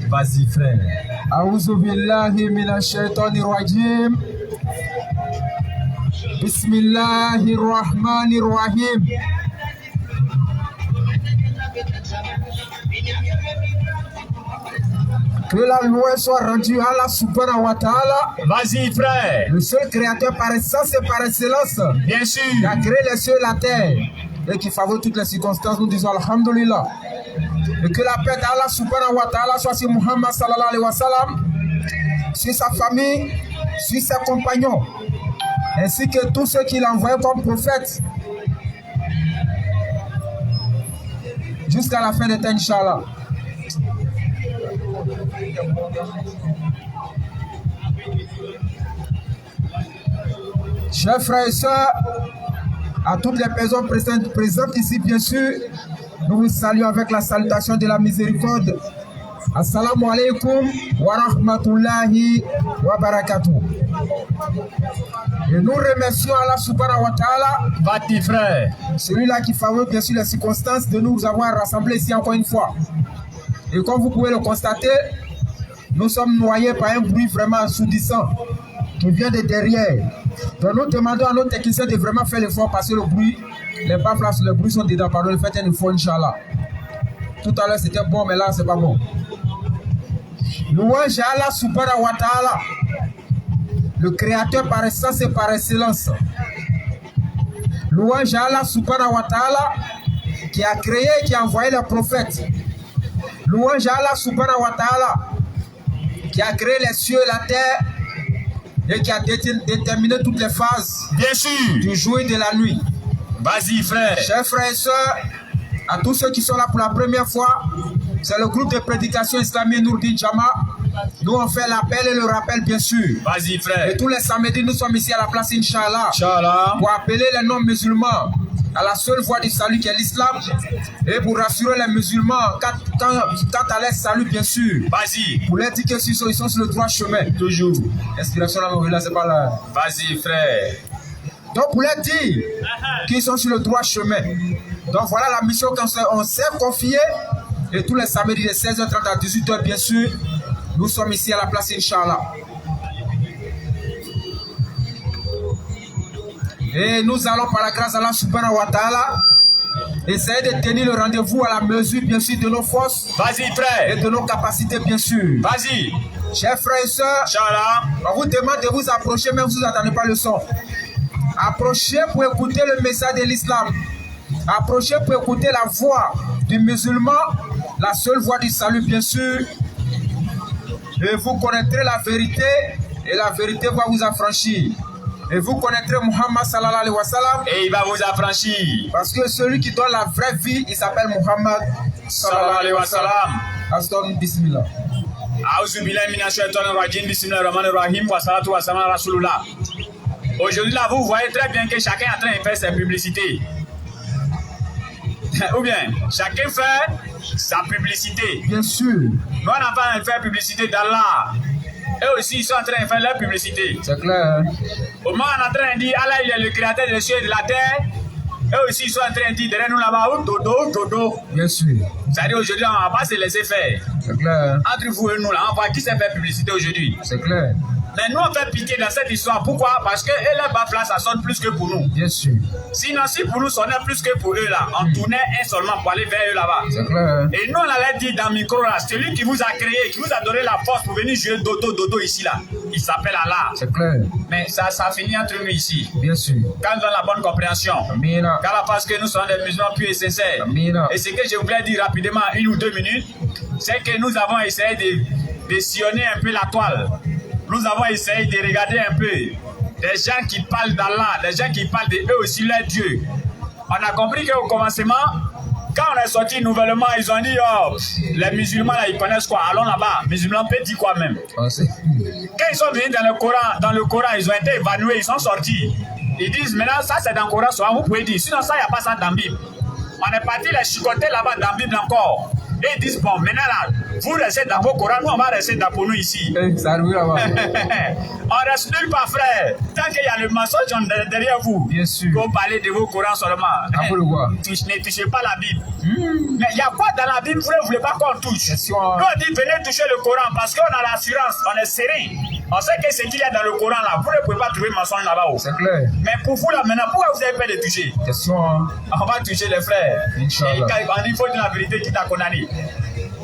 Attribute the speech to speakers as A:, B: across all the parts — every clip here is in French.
A: Vas-y, frère. A'oudhu billahi minash shaitanir rajim. Bismillahir rahmanir rahim. Que la loi soit rendue à Allah subhanahu wa ta'ala.
B: Vas-y, frère.
A: Le seul créateur par essence et par excellence.
B: Bien sûr.
A: Qui a créé les cieux et la terre. Et qui favorise toutes les circonstances. Nous disons alhamdulillah. Et que la paix d'Allah subhanahu wa ta'ala soit sur Muhammad sallallahu alayhi wa sallam, sur sa famille, sur ses compagnons, ainsi que tous ceux qu'il a envoyés comme prophètes, jusqu'à la fin des temps, Inch'Allah. Chers frères et sœurs, à toutes les personnes présentes ici, bien sûr, nous vous saluons avec la salutation de la miséricorde. Assalamu alaikum wa rahmatullahi wa barakatuh. Et nous remercions Allah subhanahu wa ta'ala,
B: Bati, frère.
A: Celui-là qui favorise bien sûr les circonstances de nous avoir rassemblés ici encore une fois. Et comme vous pouvez le constater, nous sommes noyés par un bruit vraiment assourdissant qui vient de derrière. Donc nous demandons à nos techniciens de vraiment faire l'effort parce que le bruit, les baffles, les bruits sont dedans. Pardon, faites un effort, Inch'Allah. Tout à l'heure c'était bon, mais là c'est pas bon. Louange à Allah subhanahu wa ta'ala, le créateur par essence et par excellence. Louange à Allah subhanahu wa ta'ala, qui a créé et qui a envoyé les prophètes. Louange à Allah subhanahu wa ta'ala, qui a créé les cieux et la terre et qui a déterminé toutes les phases,
B: bien sûr,
A: du jour et de la nuit.
B: Vas-y, frère.
A: Chers frères et sœurs, à tous ceux qui sont là pour la première fois, c'est le groupe de prédication islamique Nourdin Jama. Nous on fait l'appel et le rappel, bien sûr.
B: Vas-y, frère.
A: Et tous les samedis, nous sommes ici à la place Inch'Allah, pour appeler les non-musulmans à la seule voie du salut qui est l'islam et pour rassurer les musulmans quant à leur salut, bien sûr.
B: Vas-y.
A: Pour leur dire qu'ils sont sur le droit chemin.
B: Toujours.
A: Inspiration là, c'est pas là.
B: Vas-y, frère.
A: Donc pour leur dire qu'ils sont sur le droit chemin. Donc voilà la mission qu'on s'est confiée. Et tous les samedis de 16h30 à 18h, bien sûr, nous sommes ici à la place Inch'Allah. Et nous allons par la grâce d'Allah subhanahu wa ta'ala essayer de tenir le rendez-vous à la mesure, bien sûr, de nos forces.
B: Vas-y, frère.
A: Et de nos capacités, bien sûr.
B: Vas-y.
A: Chers frères et sœurs, on vous demande de vous approcher, même si vous n'entendez pas le son. Approchez pour écouter le message de l'islam. Approchez pour écouter la voix du musulman, la seule voie du salut, bien sûr. Et vous connaîtrez la vérité, et la vérité va vous affranchir. Et vous connaîtrez Muhammad sallallahu alayhi wa sallam.
B: Et il va vous affranchir.
A: Parce que celui qui donne la vraie vie, il s'appelle Muhammad
B: sallallahu alayhi wa sallam.
A: Aston bismillah.
B: A'udhu billahi minash shaitanir rajim. Bismillahir rahmanir rahim. Wa salatu wa salam ala rasulullah. Aujourd'hui là, vous voyez très bien que chacun est en train de faire ses publicités. Ou bien, chacun fait sa publicité.
A: Bien sûr.
B: Nous on n'a pas faire publicité d'Allah. Eux aussi, ils sont en train de faire leur publicité.
A: C'est clair.
B: Au moment où on est en train de dire Allah, il est le créateur des cieux et de la terre. Eux aussi, ils sont en train de dire derrière nous là-bas, oh, dodo, dodo.
A: Bien sûr.
B: C'est-à-dire aujourd'hui, on ne va pas se laisser faire.
A: C'est clair.
B: Entre vous et nous là, on voit qui s'est fait publicité aujourd'hui.
A: C'est clair.
B: Mais nous, on fait piquer dans cette histoire. Pourquoi? Parce que leur baffe là, ça sonne plus que pour nous.
A: Bien sûr.
B: Sinon, si pour nous sonnait plus que pour eux là, on tournait un seulement pour aller vers eux là-bas.
A: C'est clair.
B: Et nous, on allait dire dans le micro là, celui qui vous a créé, qui vous a donné la force pour venir jouer dodo, dodo ici là, il s'appelle Allah.
A: C'est clair.
B: Mais ça finit entre nous ici.
A: Bien sûr.
B: Quand on a la bonne compréhension.
A: Amina.
B: Car parce que nous sommes des musulmans purs et sincères.
A: Amina.
B: Et ce que je voulais dire rapidement, 1 ou 2 minutes, c'est que nous avons essayé de sillonner un peu la toile. Nous avons essayé de regarder un peu des gens qui parlent d'Allah, des gens qui parlent de eux aussi leur Dieu. On a compris qu'au commencement, quand on est sorti nouvellement, ils ont dit oh, les musulmans là, ils connaissent quoi? Allons là-bas. Musulmans peut dire quoi même? Quand ils sont venus dans le Coran, ils ont été évanouis, ils sont sortis. Ils disent maintenant ça c'est dans le Coran, soit vous pouvez dire. Sinon ça il n'y a pas ça dans la Bible. On est parti les chicoter là-bas dans la Bible encore. Et ils disent, bon, maintenant là, vous restez dans vos Corans, nous on va rester dans pour nous ici.
A: Ça arrive là-bas.
B: On reste nulle part, frère. Tant qu'il y a le mensonge derrière vous,
A: bien sûr.
B: Vous parlez de vos Corans seulement. Ne touchez pas la Bible. Mais il y a quoi dans la Bible, vous ne voulez pas qu'on touche? Nous on dit, venez toucher le Coran parce qu'on a l'assurance, on est serein. On sait que ce qu'il y a dans le Coran là, vous ne pouvez pas trouver mensonge là-bas.
A: C'est clair.
B: Mais pour vous là maintenant, pourquoi vous avez peur de toucher?
A: Question.
B: On va toucher les frères.
A: Inch'Allah.
B: On dit, il faut dire la vérité qui t'a condamné.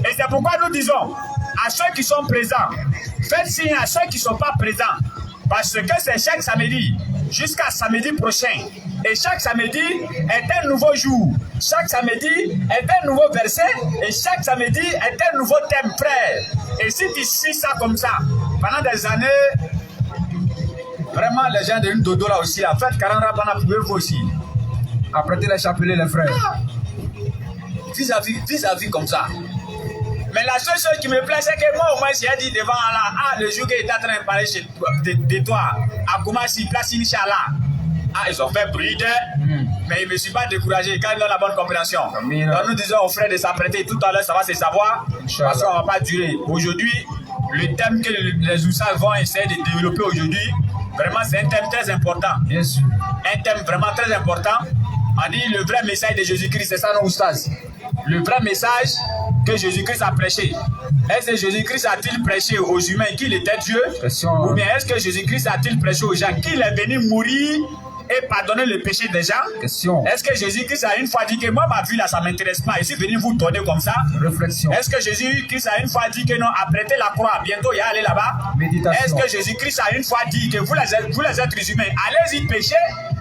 B: Et c'est pourquoi nous disons à ceux qui sont présents, faites signe à ceux qui ne sont pas présents. Parce que c'est chaque samedi jusqu'à samedi prochain. Et chaque samedi est un nouveau jour. Chaque samedi est un nouveau verset. Et chaque samedi est un nouveau thème, frère. Et si tu suis ça comme ça, pendant des années, vraiment les gens de une dodo là aussi, la fête 40 rabana pour vous aussi.
A: Apprêtez les chapelets, les frères.
B: Vis-à-vis comme ça. Mais la seule chose qui me plaît, c'est que moi, au moins, j'ai dit devant Allah, le jour qu'il était en train de parler de toi, à Koumassi, place Inch'Allah. Ils ont fait bruit, mais ils ne me sont pas découragé quand ils ont la bonne compréhension. Donc nous disons aux frères de s'apprêter, tout à l'heure, ça va se savoir, parce qu'on ne va pas durer. Aujourd'hui, le thème que les Oussas vont essayer de développer aujourd'hui, vraiment, c'est un thème très important.
A: Bien sûr.
B: Un thème vraiment très important. On dit le vrai message de Jésus-Christ, c'est ça, non, Oussas? Le vrai message que Jésus-Christ a prêché. Est-ce que Jésus-Christ a-t-il prêché aux humains qu'il était Dieu? Ou bien est-ce que Jésus-Christ a-t-il prêché aux gens qu'il est venu mourir et pardonner le péché des gens? Est-ce que Jésus-Christ a une fois dit que moi, ma vie là, ça ne m'intéresse pas, je suis venu vous donner comme ça?
A: Réflexion.
B: Est-ce que Jésus-Christ a une fois dit que non, apprêtez la croix, bientôt il y a aller là-bas?
A: Méditation.
B: Est-ce que Jésus-Christ a une fois dit que vous les êtres humains, allez-y pécher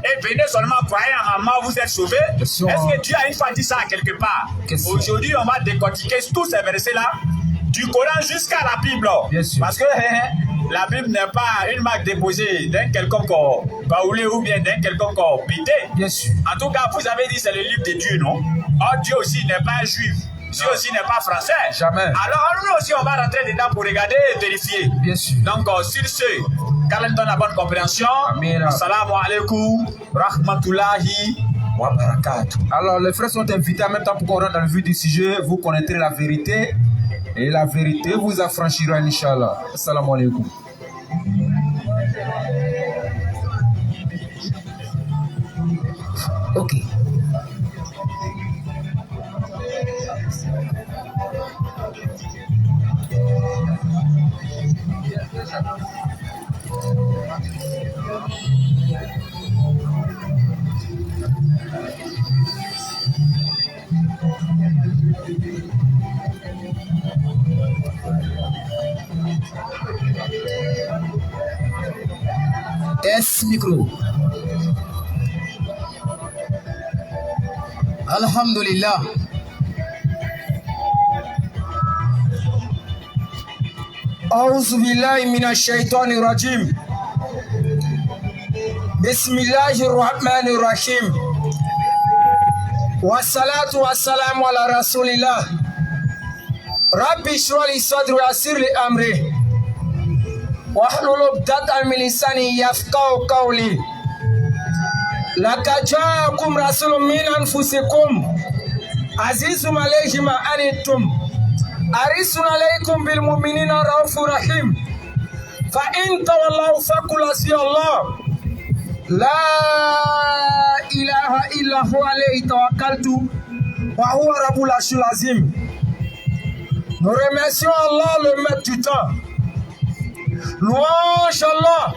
B: et venez seulement croire à ma mort, vous êtes sauvés? Est-ce que Dieu a une fois dit ça quelque part? Aujourd'hui, on va décortiquer tous ces versets-là, du Coran jusqu'à la Bible. Parce que la Bible n'est pas une marque déposée d'un quelconque baoulé ou bien d'un quelconque pété.
A: Bien sûr.
B: En tout cas, vous avez dit c'est le livre de Dieu, non? Or, Dieu aussi n'est pas un juif. Dieu aussi n'est pas français.
A: Jamais.
B: Alors, nous aussi, on va rentrer dedans pour regarder et vérifier.
A: Bien sûr.
B: Donc, sur ce, qu'Allah donne la bonne compréhension.
A: Amen.
B: Assalamu alaikum, rahmatullahi wa barakatuh.
A: Alors, les frères sont invités en même temps pour qu'on rentre dans le vif du sujet. Vous connaîtrez la vérité. Et la vérité vous affranchira, Inch'Allah. Assalamu alaikum.
C: Ok. Test micro. Alhamdulillah.
A: أعوذ بالله من الشيطان الرجيم. بسم الله الرحمن الرحيم. والصلاة والسلام على رسول الله. ربي اشرح لي صدري ويسر لي أمري واحلل عقدة من لساني يفقهوا قولي. لقد جاءكم رسول من أنفسكم عزيز عليه ما عنتم حريص عليكم بالمؤمنين رؤوف رحيم. فإن تولوا فقل حسبي الله لا إله إلا هو عليه توكلت وهو رب العرش العظيم. Nous remercions Allah, le maître du temps. Louange Allah,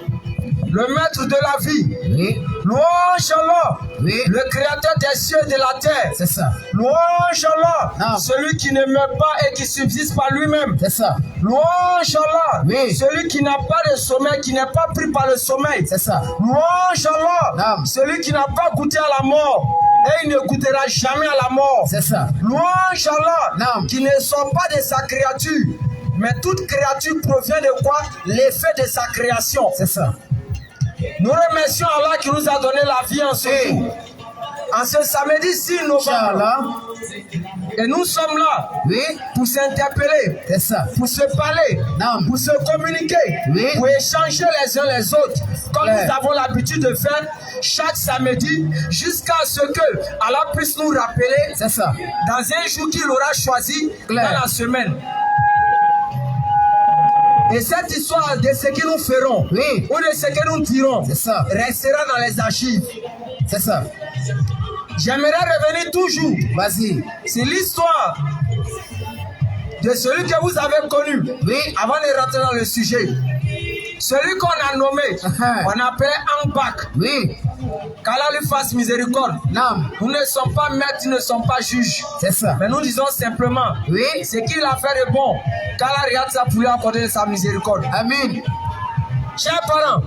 A: le maître de la vie.
C: Oui.
A: Louange Allah,
C: Oui.
A: le créateur des cieux et de la terre.
C: C'est ça.
A: Louange Allah,
C: Non.
A: celui qui ne meurt pas et qui subsiste par lui-même.
C: C'est ça.
A: Louange Allah,
C: Oui.
A: celui qui n'a pas de sommeil, qui n'est pas pris par le sommeil.
C: C'est ça.
A: Louange Allah,
C: Non.
A: celui qui n'a pas goûté à la mort et il ne goûtera jamais à la mort.
C: C'est ça.
A: Louange Allah,
C: Non.
A: qui ne sort pas de sa créature, mais toute créature provient de quoi? L'effet de sa création.
C: C'est ça.
A: Nous remercions Allah qui nous a donné la vie en ce
C: Oui.
A: jour. En ce samedi 6 novembre.
C: Inch'Allah.
A: Et nous sommes là.
C: Oui.
A: Pour s'interpeller.
C: C'est ça.
A: Pour se parler.
C: Non.
A: Pour se communiquer.
C: Oui.
A: Pour échanger les uns les autres. Comme
C: Ouais.
A: nous avons l'habitude de faire chaque samedi. Jusqu'à ce que Allah puisse nous rappeler.
C: C'est ça.
A: Dans un jour qu'il aura choisi.
C: Claire.
A: Dans la semaine. Et cette histoire de ce que nous ferons,
C: oui,
A: ou de ce que nous dirons,
C: c'est ça,
A: restera dans les archives.
C: C'est ça.
A: J'aimerais revenir toujours.
C: Vas-y.
A: C'est l'histoire de celui que vous avez connu.
C: Oui.
A: Avant de rentrer dans le sujet. Celui qu'on a nommé, on appelait Angbak.
C: Oui.
A: Qu'Allah lui fasse miséricorde.
C: Non.
A: Nous ne sommes pas maîtres, nous ne sommes pas juges.
C: C'est ça.
A: Mais nous disons simplement,
C: oui,
A: ce qu'il a fait de bon, qu'Allah regarde ça pour lui accorder sa miséricorde.
C: Amen.
A: Chers parents,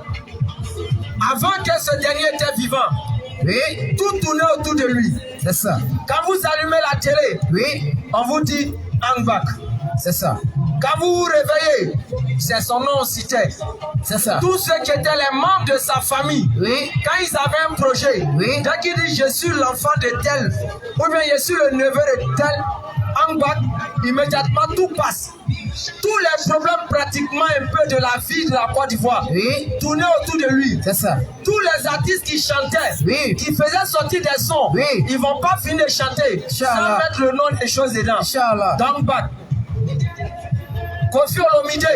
A: avant que ce dernier était vivant,
C: oui,
A: tout tournait autour de lui.
C: C'est ça.
A: Quand vous allumez la télé,
C: oui,
A: on vous dit Angbak.
C: C'est ça.
A: Quand vous vous réveillez, c'est son nom cité.
C: C'est ça.
A: Tous ceux qui étaient les membres de sa famille,
C: oui,
A: quand ils avaient un projet,
C: oui,
A: dès qu'il dit je suis l'enfant de tel, ou bien je suis le neveu de tel, Angbak, immédiatement tout passe. Tous les problèmes pratiquement un peu de la vie de la Côte d'Ivoire,
C: oui,
A: tournaient autour de lui.
C: C'est ça.
A: Tous les artistes qui chantaient,
C: oui,
A: qui faisaient sortir des sons,
C: oui,
A: ils ne vont pas finir de chanter sans mettre le nom des choses dedans. D'Angbak. Kofi Olomide,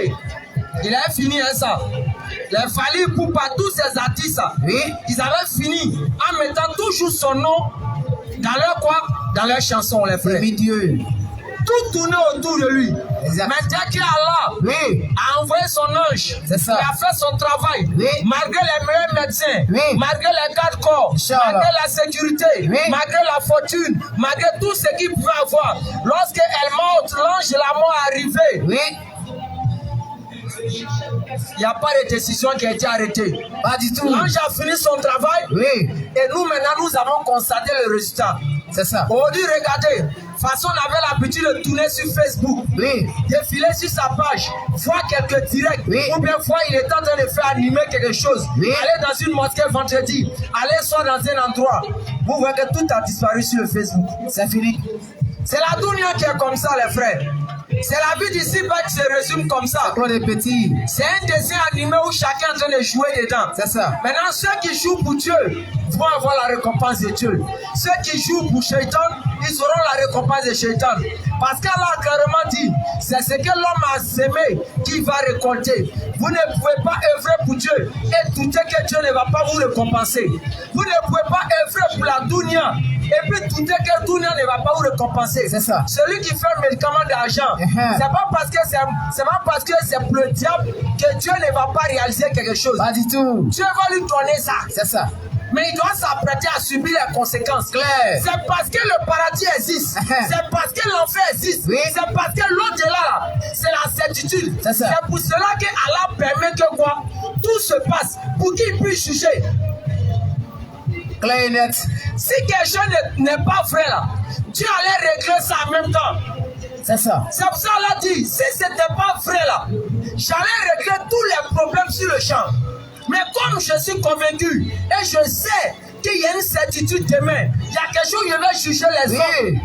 A: il avait fini ça. Il a fallu pour tous ces artistes,
C: oui,
A: ils avaient fini en mettant toujours son nom dans leur quoi? Dans leurs chansons, les frères.
C: Dieu.
A: Tout tournait autour de lui.
C: Exact.
A: Mais dès qu'Allah
C: oui,
A: a envoyé son ange,
C: c'est ça,
A: il a fait son travail,
C: oui,
A: malgré les meilleurs médecins,
C: oui,
A: malgré les gardes-corps, malgré la sécurité, oui, malgré la fortune, malgré tout ce qu'il pouvait avoir. Lorsque El Maut, l'ange de la mort est arrivé,
C: oui,
A: il n'y a pas de décision qui a été arrêtée.
C: Pas du tout.
A: L'ange a fini son travail.
C: Oui.
A: Et nous, maintenant, nous avons constaté le résultat.
C: C'est ça.
A: Aujourd'hui, regardez. De toute façon, on avait l'habitude de tourner sur Facebook.
C: Oui.
A: Défiler sur sa page. Voir quelques directs.
C: Oui.
A: Ou bien voir il est en train de faire animer quelque chose.
C: Oui.
A: Aller dans une mosquée vendredi. Aller soit dans un endroit. Vous voyez que tout a disparu sur le Facebook.
C: C'est fini.
A: C'est la dunya qui est comme ça, les frères. C'est la vie d'ici-bas qui se résume comme ça. C'est un dessin animé où chacun est en train de jouer dedans.
C: C'est ça.
A: Maintenant, ceux qui jouent pour Dieu vont avoir la récompense de Dieu. Ceux qui jouent pour Shaitan, ils auront la récompense de Shaitan. Parce qu'Allah a carrément dit, c'est ce que l'homme a semé qu'il va récolter. Vous ne pouvez pas œuvrer pour Dieu et douter que Dieu ne va pas vous récompenser. Vous ne pouvez pas œuvrer pour la dunya et puis douter que dunya ne va pas vous récompenser.
C: C'est ça.
A: Celui qui fait un médicament d'argent, c'est pas parce que c'est pour le diable que Dieu ne va pas réaliser quelque chose.
C: Pas du tout.
A: Dieu va lui donner ça.
C: C'est ça.
A: Mais il doit s'apprêter à subir les conséquences.
C: Claire.
A: C'est parce que le paradis existe. C'est parce que l'enfer existe.
C: Oui.
A: C'est parce que l'au-delà, c'est la certitude.
C: C'est ça.
A: C'est pour cela que Allah permet que quoi? Tout se passe pour qu'il puisse juger.
C: Clair et net.
A: Si quelque chose n'est pas vrai là, Dieu allait régler ça en même temps.
C: C'est ça.
A: C'est pour ça qu'Allah dit, si ce n'était pas vrai là, j'allais régler tous les problèmes sur le champ. Mais comme je suis convaincu et je sais qu'il y a une certitude demain, il y a quelque chose où je vais juger les hommes.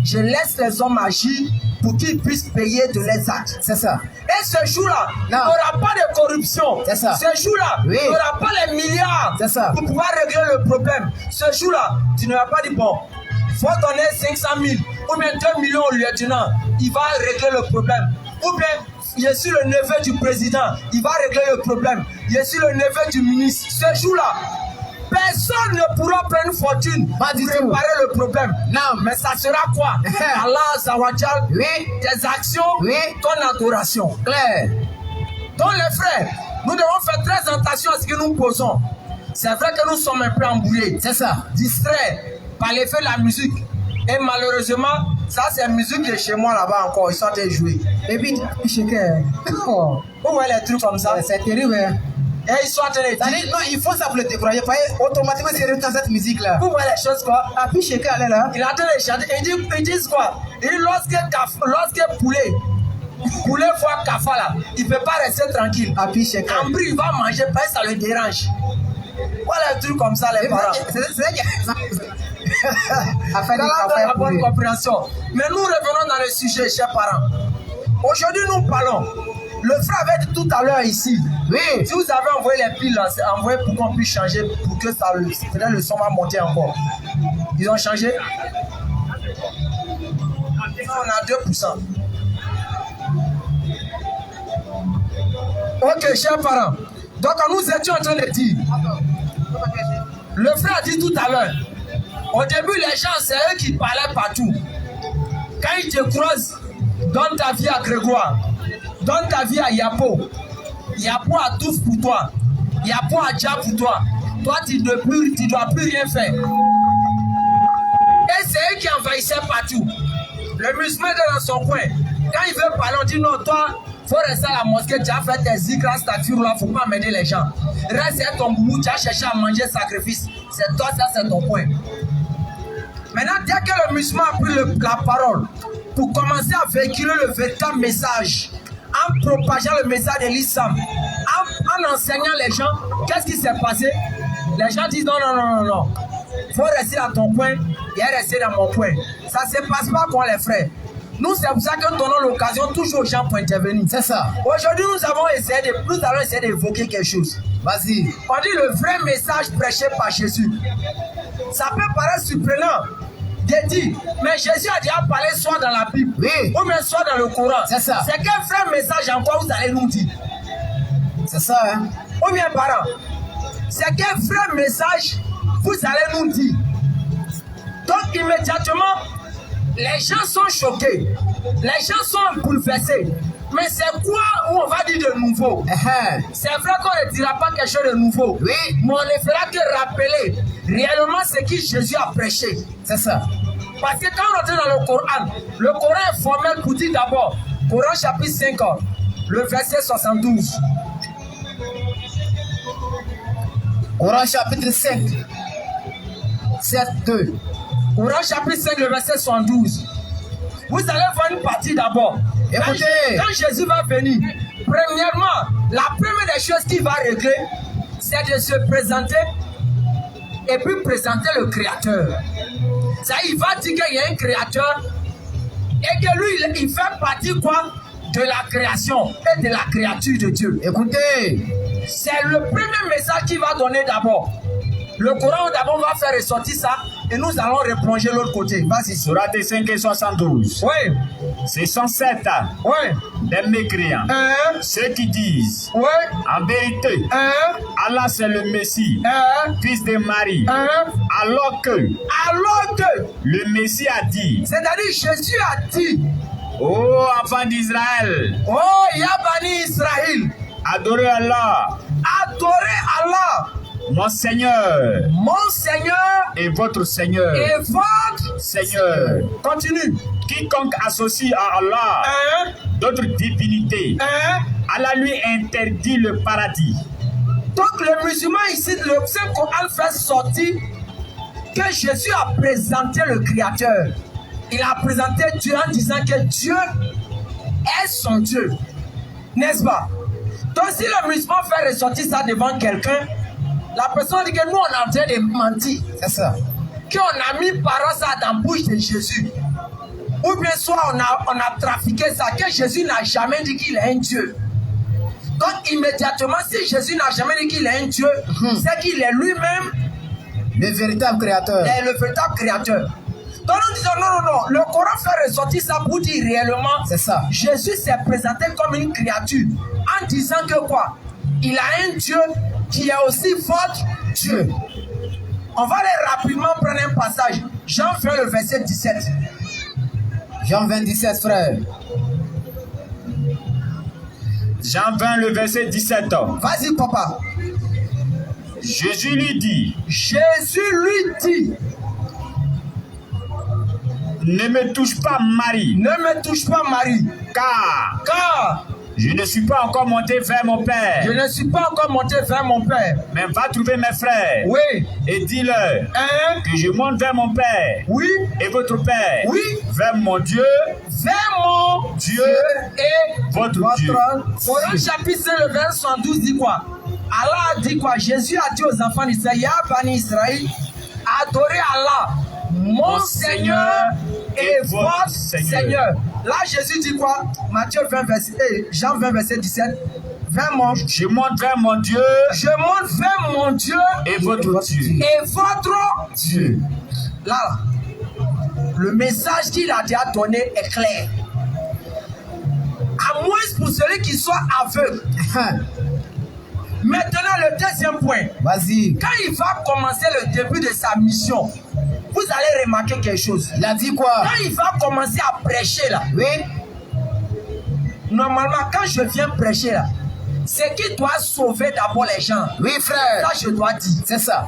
A: Je laisse les hommes agir pour qu'ils puissent payer de leurs actes.
C: C'est ça.
A: Et ce jour-là, il n'y aura pas de corruption.
C: C'est ça.
A: Ce jour-là, il n'y aura pas les milliards pour pouvoir régler le problème. Ce jour-là, tu ne vas pas dire, bon, il faut donner 500 000 ou bien 2 millions au lieutenant. Il va régler le problème. Ou bien, je suis le neveu du président. Il va régler le problème. Je suis le neveu du ministre. Ce jour-là, personne ne pourra prendre une fortune pour réparer le problème. Non, mais ça sera quoi? Allah Zawajal, tes actions, ton adoration. Claire. Donc les frères, nous devons faire très attention à ce que nous posons. C'est vrai que nous sommes un peu embrouillés. C'est ça. Distraits par l'effet de la musique. Et malheureusement, ça c'est la musique de chez moi là-bas encore. Ils sont en train de jouer. Et puis, vous voyez les trucs comme ça? C'est terrible. Et ils sont en train de dire.
C: Non, il faut ça pour le décourager. Automatiquement, c'est dans cette musique-là.
A: Vous voyez les choses quoi?
C: Ah, puis chez elle est là.
A: Il est en train de chanter. Ils disent quoi? Ils disent lorsque poulet voit Kafa là, il ne peut pas rester tranquille.
C: Ah, puis chez
A: en bruit, il va manger parce que ça le dérange. Voilà un truc comme ça, les parents.
C: Afin
D: dans la bonne compréhension. Mais nous revenons dans le sujet, chers parents. Aujourd'hui, nous parlons. Le frère avait dit tout à l'heure ici.
C: Oui.
D: Si vous avez envoyé les piles, envoyez pour qu'on puisse changer, pour que ça, peut-être le son va monter encore. Ils ont changé. On a 2%. Ok, chers parents. Donc, nous étions en train de dire. Le frère a dit tout à l'heure. Au début, les gens, c'est eux qui parlaient partout. Quand ils te croisent, donne ta vie à Grégoire. Donne ta vie à Yapo. Yapo a tout pour toi. Yapo a déjà pour toi. Toi, tu ne dois plus rien faire. Et c'est eux qui envahissaient partout. Le musulman est dans son coin. Quand il veut parler, on dit non, toi, il faut rester à la mosquée. Tu as fait tes zikras, statures là, il ne faut pas m'aider les gens. Reste à ton boulot, tu as cherché à manger sacrifice. C'est toi, ça, c'est ton coin. Maintenant, dès que le musulman a pris la parole pour commencer à véhiculer le véritable message, en propageant le message de l'islam, en enseignant les gens, qu'est-ce qui s'est passé? Les gens disent non, non, non, non, non. Il faut rester dans ton coin et rester dans mon coin. Ça ne se passe pas comme les frères. Nous, c'est pour ça que nous donnons l'occasion toujours aux gens pour intervenir.
C: C'est ça.
D: Aujourd'hui, nous allons essayer d'évoquer quelque chose.
C: Vas-y.
D: On dit le vrai message prêché par Jésus. Ça peut paraître surprenant de dire, mais Jésus a déjà parlé soit dans la Bible,
C: oui,
D: ou même soit dans le Coran.
C: C'est ça.
D: C'est quel vrai message encore vous allez nous dire?
C: C'est ça, hein?
D: Ou bien, parents, c'est quel vrai message vous allez nous dire? Donc, immédiatement, les gens sont choqués. Les gens sont bouleversés. Mais c'est quoi où on va dire de nouveau? C'est vrai qu'on ne dira pas quelque chose de nouveau.
C: Oui.
D: Mais on ne fera que rappeler réellement ce que Jésus a prêché.
C: C'est ça.
D: Parce que quand on entre dans le Coran est formel pour dire d'abord, Coran chapitre 5, le verset 72.
C: Coran chapitre 5, 7, 2.
D: Coran chapitre 5, le verset 72. Vous allez voir une partie d'abord.
C: Écoutez.
D: Quand Jésus va venir, premièrement, la première des choses qu'il va régler, c'est de se présenter et puis présenter le Créateur. Ça, il va dire qu'il y a un Créateur et que lui, il fait partie quoi? De la création et de la créature de Dieu.
C: Écoutez.
D: C'est le premier message qu'il va donner d'abord. Le Coran d'abord va faire ressortir ça et nous allons replonger l'autre côté. Vas-y.
B: Sourate 5 et 72.
D: Oui.
B: Ce sont sept
D: Oui.
B: des mécréants. Ceux qui disent,
D: Oui.
B: en vérité, Allah c'est le Messie, fils de Marie. Alors que le Messie a dit,
D: c'est-à-dire Jésus a dit,
B: ô enfants d'Israël,
D: oh Yabani Israël,
B: adorez Allah, mon Seigneur et votre Seigneur.
D: Et votre
B: Seigneur.
D: Continue.
B: Quiconque associe à Allah d'autres divinités, Allah lui interdit le paradis.
D: Donc le musulman ici, le Saint-Coran fait sortir que Jésus a présenté le Créateur. Il a présenté Dieu en disant que Dieu est son Dieu. N'est-ce pas? Donc si le musulman fait ressortir ça devant quelqu'un, la personne dit que nous on est en train de mentir.
C: C'est ça.
D: Qu'on a mis parole ça dans la bouche de Jésus. Ou bien soit on a trafiqué ça, que Jésus n'a jamais dit qu'il est un Dieu. Donc immédiatement, si Jésus n'a jamais dit qu'il est un Dieu, c'est qu'il est lui-même
C: le véritable créateur.
D: Le véritable créateur. Donc nous disons non, non, non. Le Coran fait ressortir ça pour dire réellement.
C: C'est ça.
D: Jésus s'est présenté comme une créature en disant que quoi? Il a un Dieu qui est aussi votre Dieu. On va aller rapidement prendre un passage. Jean 20, le verset 17.
C: Jean 20, 17, frère.
B: Jean 20, le verset 17.
D: Vas-y, papa.
B: Jésus lui dit, ne me touche pas, Marie.
D: Ne me touche pas, Marie.
B: Car je ne suis pas encore monté vers mon Père.
D: Je ne suis pas encore monté vers mon Père.
B: Mais va trouver mes frères.
D: Oui.
B: Et dis-leur que je monte vers mon Père.
D: Oui.
B: Et votre Père.
D: Oui.
B: Vers mon Dieu.
D: Vers mon
B: Dieu.
D: Et
B: votre Dieu.
D: Coran chapitre 5, le verset 112 dit quoi? Allah a dit quoi? Jésus a dit aux enfants d'Israël, Bani Israël, adorez Allah, mon Seigneur et votre Seigneur. Là, Jésus dit quoi? Matthieu 20, Jean 20, verset 17.
B: Je monte vers mon Dieu.
D: Je monte vers mon Dieu
B: et votre Dieu.
D: Et votre Dieu. Là, le message qu'il a déjà donné est clair. À moins pour celui qui soit aveugle. Maintenant, le deuxième point.
C: Vas-y.
D: Quand il va commencer le début de sa mission, vous allez remarquer quelque chose.
C: Il a dit quoi?
D: Quand il va commencer à prêcher là.
C: Oui.
D: Normalement, quand je viens prêcher là, c'est qu'il doit sauver d'abord les gens.
C: Oui, frère.
D: Ça, je dois dire.
C: C'est ça.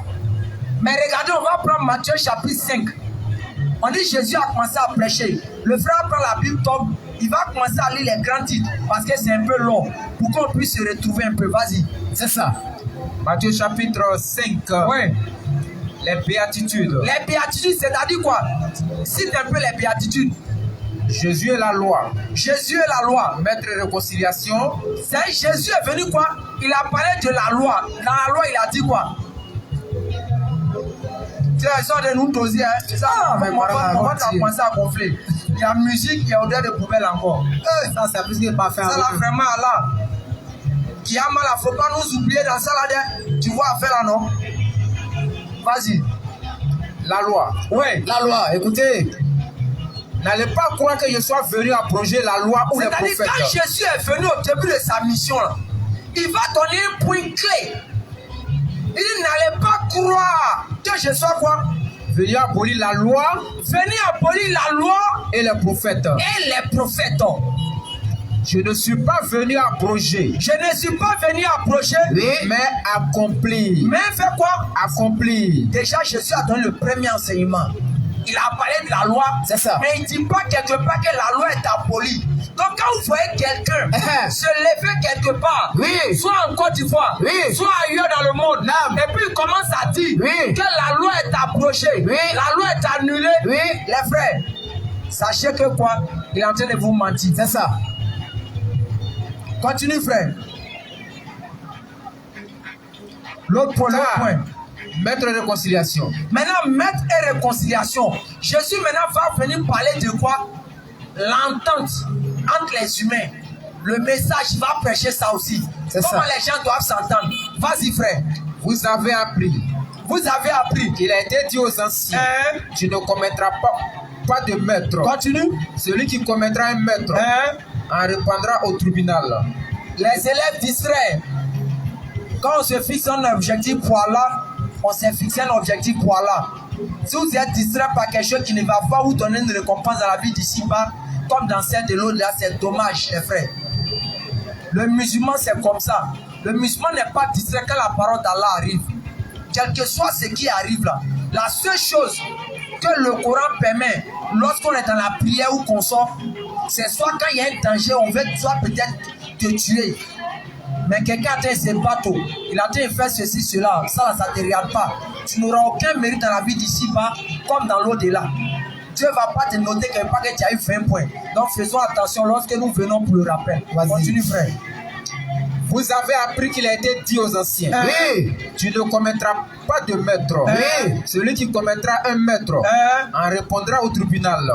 D: Mais regardez, on va prendre Matthieu chapitre 5. On dit Jésus a commencé à prêcher. Le frère prend la Bible, top. Il va commencer à lire les grands titres parce que c'est un peu long pour qu'on puisse se retrouver un peu. Vas-y.
C: C'est ça.
A: Matthieu chapitre 5.
D: Oui.
A: Les béatitudes.
D: Les béatitudes, c'est-à-dire quoi? Cite un peu les béatitudes.
A: Jésus est la loi.
D: Jésus est la loi.
A: Maître de réconciliation.
D: C'est Jésus est venu quoi? Il a parlé de la loi. Dans la loi, il a dit quoi? Tu as besoin de nous doser, hein? C'est ça, on va commencer à gonfler. Il y a musique, il y a odeur de poubelle encore.
C: Ça, c'est plus que pas faire.
D: Ça là, vraiment, là. Qui a mal, il ne faut pas nous oublier dans ça là. Tu vois à faire là, non? Vas-y.
A: La loi.
D: Oui.
C: La loi, écoutez.
A: N'allez pas croire que je sois venu abroger la loi ou les prophètes.
D: C'est-à-dire, quand Jésus est venu au début de sa mission, là, il va donner un point clé. Il dit, n'allez pas croire que je sois quoi?
A: Venir abolir la loi.
D: Venir abolir la loi
A: et les prophètes.
D: Et les prophètes.
A: Je ne suis pas venu abroger.
D: Je ne suis pas venu abroger.
A: Oui, mais accomplir.
D: Mais fait quoi?
A: Accomplir.
D: Déjà, Jésus a donné le premier enseignement. Il a parlé de la loi.
C: C'est ça.
D: Mais il ne dit pas quelque part que la loi est abolie. Donc quand vous voyez quelqu'un se lever quelque part,
C: oui,
D: soit en Côte d'Ivoire,
C: oui,
D: soit ailleurs dans le monde, et puis il commence à dire que la loi est abrogée, la loi est annulée, les frères, sachez que quoi? Il est en train de vous mentir.
C: C'est ça.
D: Continue, frère. L'autre point.
A: Maître de réconciliation.
D: Maintenant, maître et réconciliation. Jésus maintenant va venir parler de quoi? L'entente entre les humains. Le message, il va prêcher ça aussi. Comment les gens doivent s'entendre. Vas-y, frère.
A: Vous avez appris.
D: Vous avez appris.
A: Il a été dit aux anciens. Tu ne commettras pas de meurtre.
D: Continue.
A: Celui qui commettra un meurtre en répondra au tribunal.
D: Les élèves distraits. Quand on se fixe un objectif pour Allah, on s'est fixé un objectif pour Allah. Si vous êtes distrait par quelque chose qui ne va pas vous donner une récompense dans la vie d'ici-bas, comme dans celle de l'autre là, c'est dommage, les frères. Le musulman, c'est comme ça. Le musulman n'est pas distrait quand la parole d'Allah arrive. Quel que soit ce qui arrive là, la seule chose que le Coran permet lorsqu'on est dans la prière ou qu'on sort, c'est soit quand il y a un danger, on veut soit peut-être te tuer. Mais quelqu'un a atteint ses bateaux, il a atteint faire ceci, cela, ça ne te regarde pas. Tu n'auras aucun mérite dans la vie d'ici-bas comme dans l'au-delà. Dieu ne va pas te noter quelque part que tu as eu 20 points. Donc faisons attention lorsque nous venons pour le rappel. Continue, frère.
A: Vous avez appris qu'il a été dit aux anciens. Tu ne commettras pas de meurtre. Celui qui commettra un meurtre en répondra au tribunal.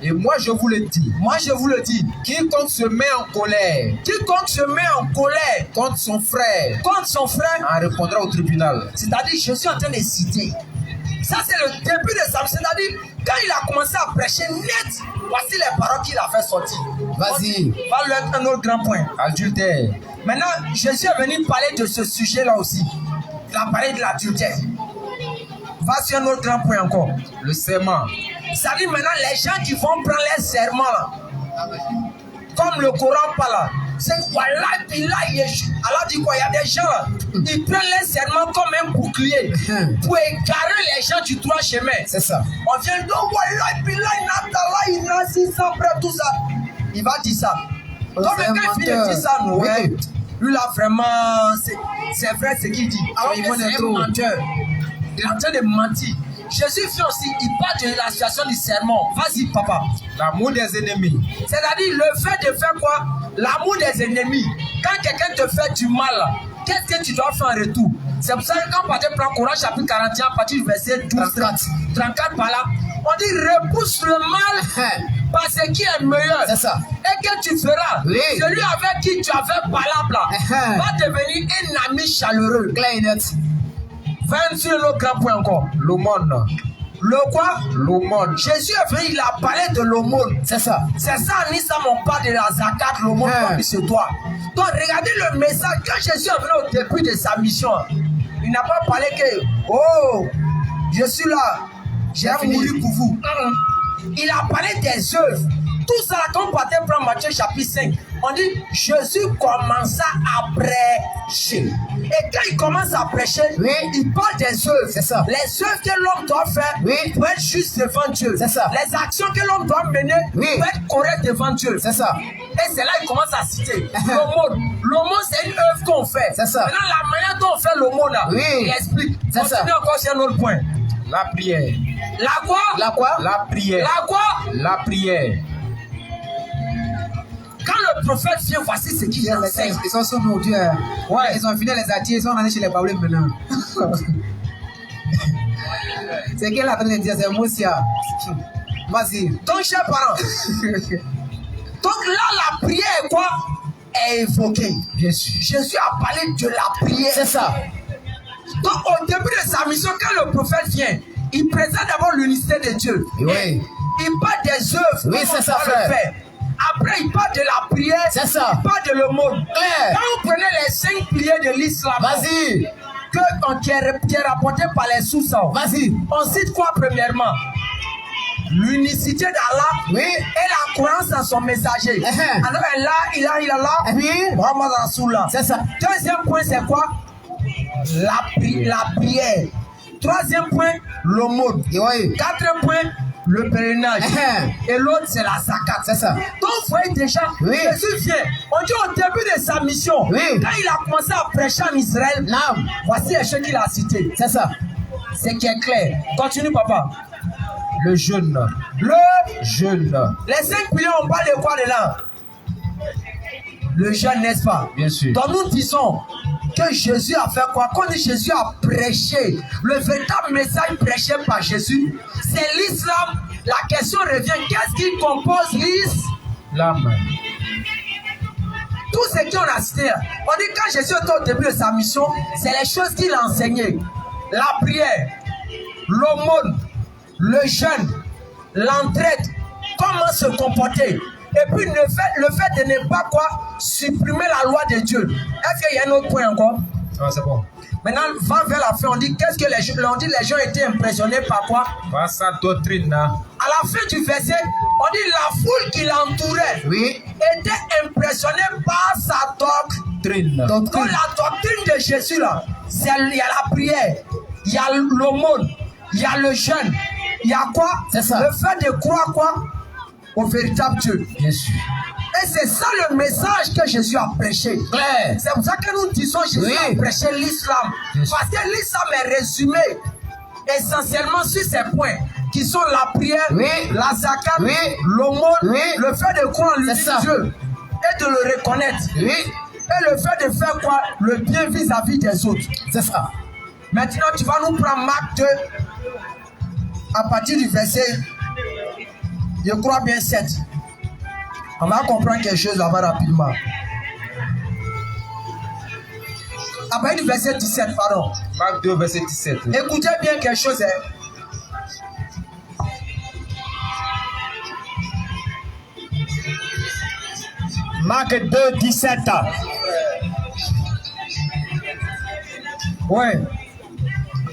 A: Et moi je vous le dis.
D: Moi je vous le dis.
A: Quiconque se met en colère.
D: Quiconque se met en colère
A: contre son frère.
D: Contre son frère.
A: En répondra au tribunal.
D: C'est-à-dire, je suis en train de citer. Ça c'est le début de sa. C'est-à-dire, quand il a commencé à prêcher net, voici les paroles qu'il a fait sortir.
C: Vas-y.
D: Va lui être un autre grand point.
A: Adultère.
D: Maintenant, Jésus est venu parler de ce sujet-là aussi. Il a parlé de l'adultère. Voici un autre grand point encore.
A: Le serment.
D: Ça dit maintenant, les gens qui vont prendre les serments là, comme le Coran parle là, c'est voilà, puis là, Allah dit quoi? Il y a des gens là, ils prennent les serments comme un bouclier pour égarer les gens du droit chemin.
C: C'est ça.
D: On vient de voilà, puis là, il n'a 600 près, tout ça. Il va dire ça. Donc, quand il finit de dire ça, nous, lui là, vraiment, c'est vrai ce qu'il dit. Alors, il est un menteur. Il est en train de mentir. Jésus fait aussi, il parle de la situation du sermon. Vas-y, papa.
A: L'amour des ennemis.
D: C'est-à-dire le fait de faire quoi? L'amour des ennemis. Quand quelqu'un te fait du mal, qu'est-ce que tu dois faire en retour? C'est pour ça que quand Patrick prend Coran chapitre 41, à partir du verset 12, 34 par là, on dit repousse le mal par ce qui est meilleur.
C: C'est ça.
D: Et que tu feras, celui avec qui tu avais parlé là, va devenir un ami chaleureux.
C: Clair et net.
D: 20 sur le grand point encore.
A: L'aumône.
D: Le quoi?
A: L'aumône.
D: Jésus est venu, il a parlé de l'aumône.
C: C'est ça.
D: C'est ça, en islam, on parle de la zakat, l'aumône comme c'est toi. Donc, regardez le message. Quand Jésus est venu au début de sa mission, il n'a pas parlé que, oh, je suis là, j'ai mouru pour vous. Il a parlé des œuvres. Tout ça, quand on partait prendre Matthieu chapitre 5, on dit Jésus commença à prêcher. Et quand il commence à prêcher, il parle des œuvres.
C: C'est ça.
D: Les œuvres que l'homme doit faire pour être juste devant Dieu.
C: C'est ça.
D: Les actions que l'homme doit mener pour être correct devant Dieu.
C: C'est ça.
D: Et c'est là qu'il commence à citer l'aumône. L'aumône, c'est une œuvre qu'on fait.
C: C'est ça.
D: Maintenant, la manière dont on fait l'aumône, il explique.
C: C'est ça.
D: Continue encore sur un autre point.
A: La prière.
D: La quoi?
C: La quoi?
A: La prière.
D: La quoi?
A: La prière.
D: Quand le prophète vient, voici ce qu'il enseigne.
C: Ils sont sur nous, Dieu. Ouais. Ils ont fini les attirer, ils sont allés chez les Baoulés maintenant. C'est qu'elle est en train de dire, c'est Moussia. Vas-y.
D: Donc, chers parents, donc là, la prière est quoi? Est évoquée.
C: Bien sûr.
D: Jésus a parlé de la prière.
C: C'est ça.
D: Donc, au début de sa mission, quand le prophète vient, il présente d'abord l'unicité de Dieu.
C: Oui.
D: Il parle des œuvres.
C: Oui, c'est ça, frère.
D: Après, il parle de la prière.
C: C'est ça.
D: Il parle de l'aumône.
C: Claire.
D: Quand vous prenez les 5 piliers de l'islam,
C: Vas-y.
D: qui est rapporté par les sources,
C: Vas-y.
D: on cite quoi premièrement? L'unicité d'Allah et la croyance en son messager. Alors là, il a là.
C: Et puis,
D: Muhammad Rasulullah.
C: c'est ça.
D: Deuxième point, c'est quoi? La prière. Troisième point, l'aumône.
C: Oui.
D: Quatrième point, le pèlerinage. Et l'autre, c'est la zakat.
C: C'est ça.
D: Donc, vous voyez déjà, Jésus vient. On dit au début de sa mission, quand il a commencé à prêcher en Israël, voici les choses qu'il a citées.
C: C'est ça.
D: C'est qui est clair. Continue, papa.
A: Le jeûne.
D: Le
A: jeûne.
D: Les 5 piliers, on parle de quoi dedans? Le jeûne, n'est-ce pas?
A: Bien sûr.
D: Donc nous disons que Jésus a fait quoi? Quand Jésus a prêché, le véritable message prêché par Jésus, c'est l'islam. La question revient, qu'est-ce qui compose
A: l'islam?
D: Tout ce qu'on a cité, on dit quand Jésus était au début de sa mission, c'est les choses qu'il a enseignées. La prière, l'aumône, le jeûne, l'entraide, comment se comporter. Et puis le fait de ne pas quoi supprimer la loi de Dieu. Est-ce qu'il y a un autre point encore?
A: Ah, c'est bon.
D: Maintenant, vers la fin, on dit qu'est-ce que les gens étaient impressionnés par quoi?
A: Par sa doctrine.
D: À la fin du verset, on dit la foule qui l'entourait était impressionnée par sa doctrine. Donc la doctrine de Jésus là, il y a la prière, il y a l'aumône, il y a le jeûne, il y a quoi?
C: C'est ça.
D: Le fait de croire quoi? Au véritable Dieu.
C: Bien sûr.
D: Et c'est ça le message que Jésus a prêché. C'est pour ça que nous disons Jésus a prêché l'islam. Parce que l'islam est résumé essentiellement sur ces points qui sont la prière, la zakat, l'aumône, le fait de croire en l'unité de Dieu et de le reconnaître. Et le fait de faire quoi? Le bien vis-à-vis des autres.
C: C'est ça.
D: Maintenant, tu vas nous prendre Marc 2 à partir du verset, je crois bien 7. On va comprendre quelque chose là-bas rapidement. À partir du verset 17, pardon.
A: Marc 2, verset 17.
D: Écoutez bien quelque chose.
B: Marc 2, 17.
A: Oui.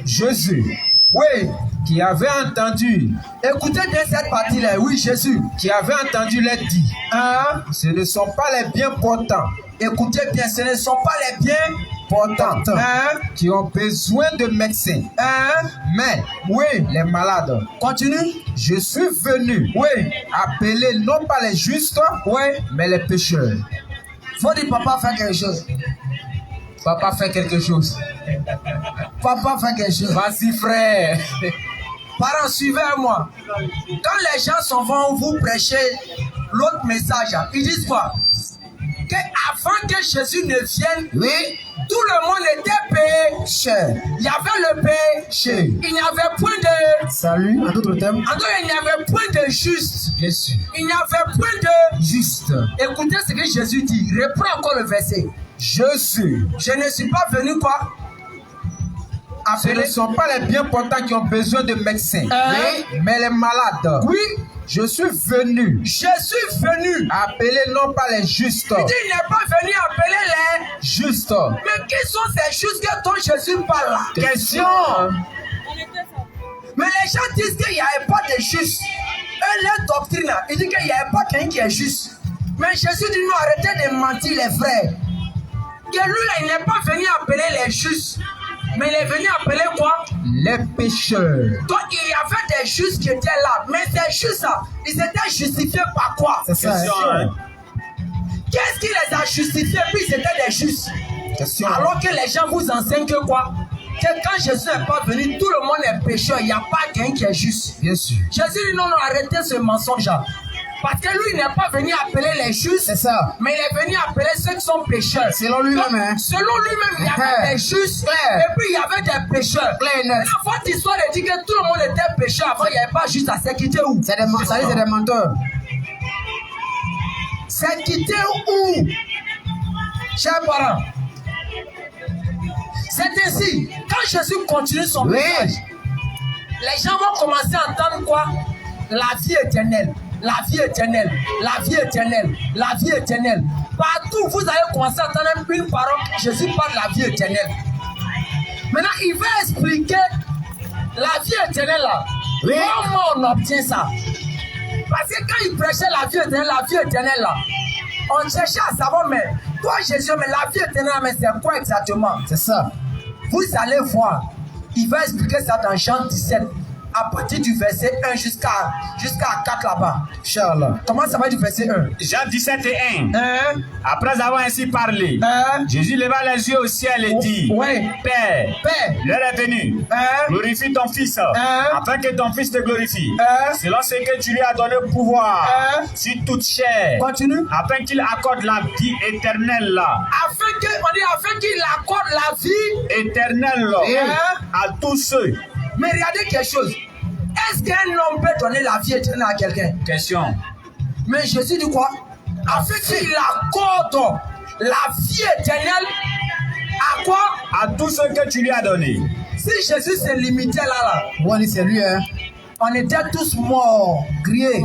A: Jésus.
D: Oui.
A: Qui avait entendu.
D: Écoutez bien cette partie-là. Oui, Jésus.
A: Qui avait entendu les dit. Ce ne sont pas les bien portants.
D: Écoutez bien, ce ne sont pas les bien portants.
A: Qui ont besoin de médecins. Mais les malades.
D: Continue.
A: Je suis venu. Appeler non pas les justes. Mais les pécheurs.
D: Faut dire papa fait quelque chose.
A: Papa fait quelque chose.
D: Papa fait quelque chose.
A: Vas-y, frère.
D: Parents, suivez-moi. Quand les gens vont vous prêcher l'autre message, ils disent quoi? Qu'avant que Jésus ne vienne, Tout le monde était pécheur. Il y avait le péché. Il n'y avait point de
C: salut, en d'autres termes.
D: En d'autres, il n'y avait point de juste.
C: Bien sûr.
D: Il n'y avait point de
C: juste.
D: Écoutez ce que Jésus dit. Reprends encore le verset. Je ne suis pas venu quoi?
A: Ce ne sont pas les bien portants qui ont besoin de médecins, mais les malades.
D: Oui.
A: Je suis venu appeler non pas les justes.
D: Il dit il n'est pas venu appeler les
A: justes.
D: Mais qui sont ces justes dont Jésus parle là?
A: Question.
D: Mais les gens disent qu'il n'y avait pas de justes. Et leur doctrine là, il dit qu'il n'y avait pas quelqu'un qui est juste. Mais Jésus dit non, arrêtez de mentir les frères. Que lui là, il n'est pas venu appeler les justes. Mais il est venu appeler quoi?
A: Les pécheurs.
D: Donc il y avait des justes qui étaient là. Mais ces justes là, ils étaient justifiés par quoi?
C: C'est ça.
D: Qu'est-ce qui les a justifiés? Puis ils étaient des justes.
A: Question.
D: Alors que les gens vous enseignent que quoi? Que quand Jésus n'est pas venu, tout le monde est pécheur. Il n'y a pas quelqu'un qui est juste.
A: Bien sûr.
D: Jésus dit non, arrêtez ce mensonge là. Parce que lui, il n'est pas venu appeler les justes.
C: C'est ça.
D: Mais il est venu appeler ceux qui sont pécheurs.
C: Selon lui-même. Hein?
D: Selon lui-même, il y avait des justes. Et puis il y avait des pécheurs. La forte histoire dit que tout le monde était pécheur. Avant, il n'y avait pas juste à s'équiter où?
C: C'est des menteurs.
D: S'équiter où? Chers parents. C'est ainsi. Quand Jésus continue son message, les gens vont commencer à entendre quoi? La vie éternelle. La vie éternelle, la vie éternelle, la vie éternelle. Partout, vous allez commencer à entendre une parole. Jésus parle de la vie éternelle. Maintenant, il va expliquer la vie éternelle là. Comment on obtient ça? Parce que quand il prêchait la vie éternelle là, on cherchait à savoir, mais toi Jésus, mais la vie éternelle, mais c'est quoi exactement?
C: C'est ça.
D: Vous allez voir. Il va expliquer ça dans Jean 17. À partir du verset 1 jusqu'à 4 là-bas.
C: Inch'Allah.
D: Comment ça va du verset 1?
B: Jean 17 et 1. Après avoir ainsi parlé, Jésus leva les yeux au ciel et dit, Père, l'heure est venue. Glorifie ton Fils, afin que ton Fils te glorifie. Selon ce que tu lui as donné pouvoir sur toute chair.
D: Continue.
B: Afin qu'il accorde la vie éternelle là.
D: Afin qu'il accorde la vie
B: éternelle là, à tous ceux.
D: Mais regardez quelque chose. Est-ce qu'un homme peut donner la vie éternelle à quelqu'un?
B: Question.
D: Mais Jésus dit quoi? Afin qu'il accorde la vie éternelle à quoi?
B: À tout ce que tu lui as donné.
D: Si Jésus se limitait là.
C: Ouais, c'est lui, hein.
D: On était tous morts, grillés.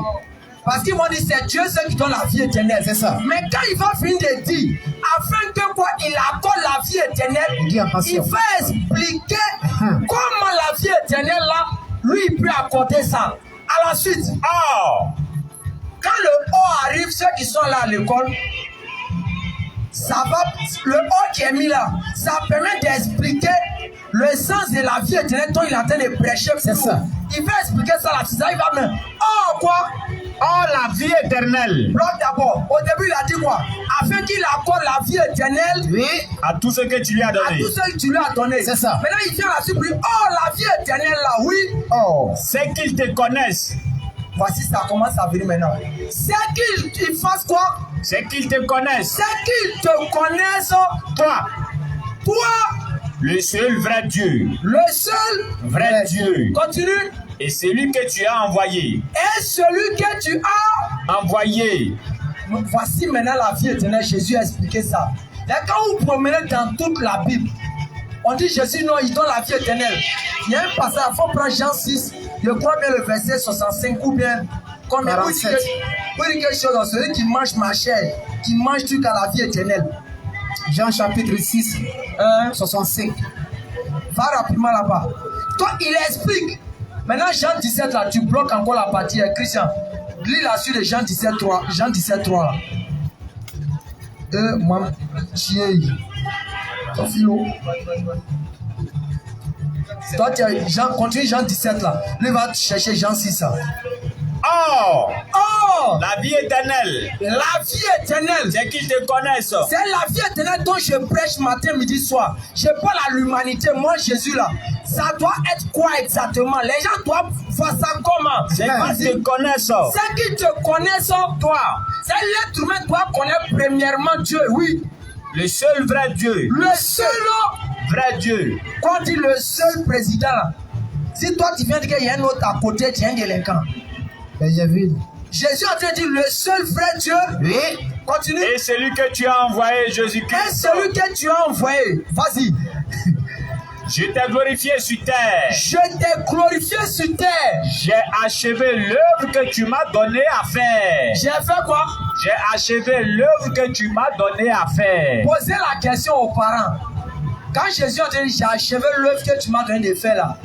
D: Parce qu'ils m'ont dit c'est Dieu seul qui donne la vie éternelle.
C: C'est ça.
D: Mais quand il va finir de dire, afin que quoi, il accorde la vie éternelle, il va expliquer comment la vie éternelle là, lui il peut accorder ça. À la suite, quand le haut arrive, ceux qui sont là à l'école, ça va, le haut qui est mis là, ça permet d'expliquer le sens de la vie éternelle dont il est en train de prêcher.
C: C'est ça.
D: Il va expliquer ça là, il va même. Quoi?
B: La vie éternelle.
D: D'abord, au début, il a dit quoi? Afin qu'il accorde la vie éternelle.
B: À tout ce que tu lui as donné.
D: À tout ce que tu lui as donné.
C: C'est ça.
D: Maintenant, il vient à la suite. La vie éternelle là, oui.
B: C'est qu'ils te connaissent.
D: Voici, ça commence à venir maintenant. C'est qu'ils fassent quoi?
B: C'est qu'ils te connaissent.
D: C'est qu'ils te connaissent.
B: Toi.
D: Le
B: seul vrai Dieu.
D: Le seul
B: vrai Dieu.
D: Continue.
B: Et celui que tu as envoyé.
D: Et celui que tu as
B: envoyé.
D: Voici maintenant la vie éternelle. Jésus a expliqué ça. Et quand vous promenez dans toute la Bible, on dit Jésus, non, il donne la vie éternelle. Il y a un passage, il faut prendre Jean 6, je crois bien le verset 65 ou bien combien. Vous dites quelque chose, celui qui mange ma chair, qui mange tout à la vie éternelle.
C: Jean chapitre 6, 65.
D: Va rapidement là-bas. Toi, il explique. Maintenant, Jean 17, là, tu bloques encore la partie. Christian, lis la suite de Jean 17, 3. Jean 17, 3. Moi, ton philo. Toi, Jean, continue Jean 17, là. Lui va chercher Jean 6, là.
B: La vie éternelle.
D: La vie éternelle.
B: C'est qu'ils te connaissent.
D: C'est la vie éternelle dont je prêche matin, midi, soir. Je parle à l'humanité. Moi, Jésus, là. Ça doit être quoi exactement? Les gens doivent voir ça comment?
B: C'est qu'ils te connaissent.
D: C'est qu'ils te connaissent, toi. C'est l'être humain doit connaître premièrement Dieu, oui.
B: Le seul vrai Dieu.
D: Le seul
B: Vrai Dieu.
D: Quand on dit le seul président, là, si toi tu viens de dire qu'il y a un autre à côté, tu es un délinquant. Jésus a dit le seul vrai Dieu.
C: Oui.
D: Continue.
B: Et celui que tu as envoyé,
D: Et
B: Jésus-Christ.
D: celui que tu as envoyé. Vas-y.
B: Je t'ai glorifié sur terre.
D: Je t'ai glorifié sur terre.
B: J'ai achevé l'œuvre que tu m'as donné à faire.
D: J'ai fait quoi?
B: J'ai achevé l'œuvre que tu m'as donné à faire.
D: Posez la question aux parents. Quand Jésus a dit j'ai achevé l'œuvre que tu m'as donné de faire là,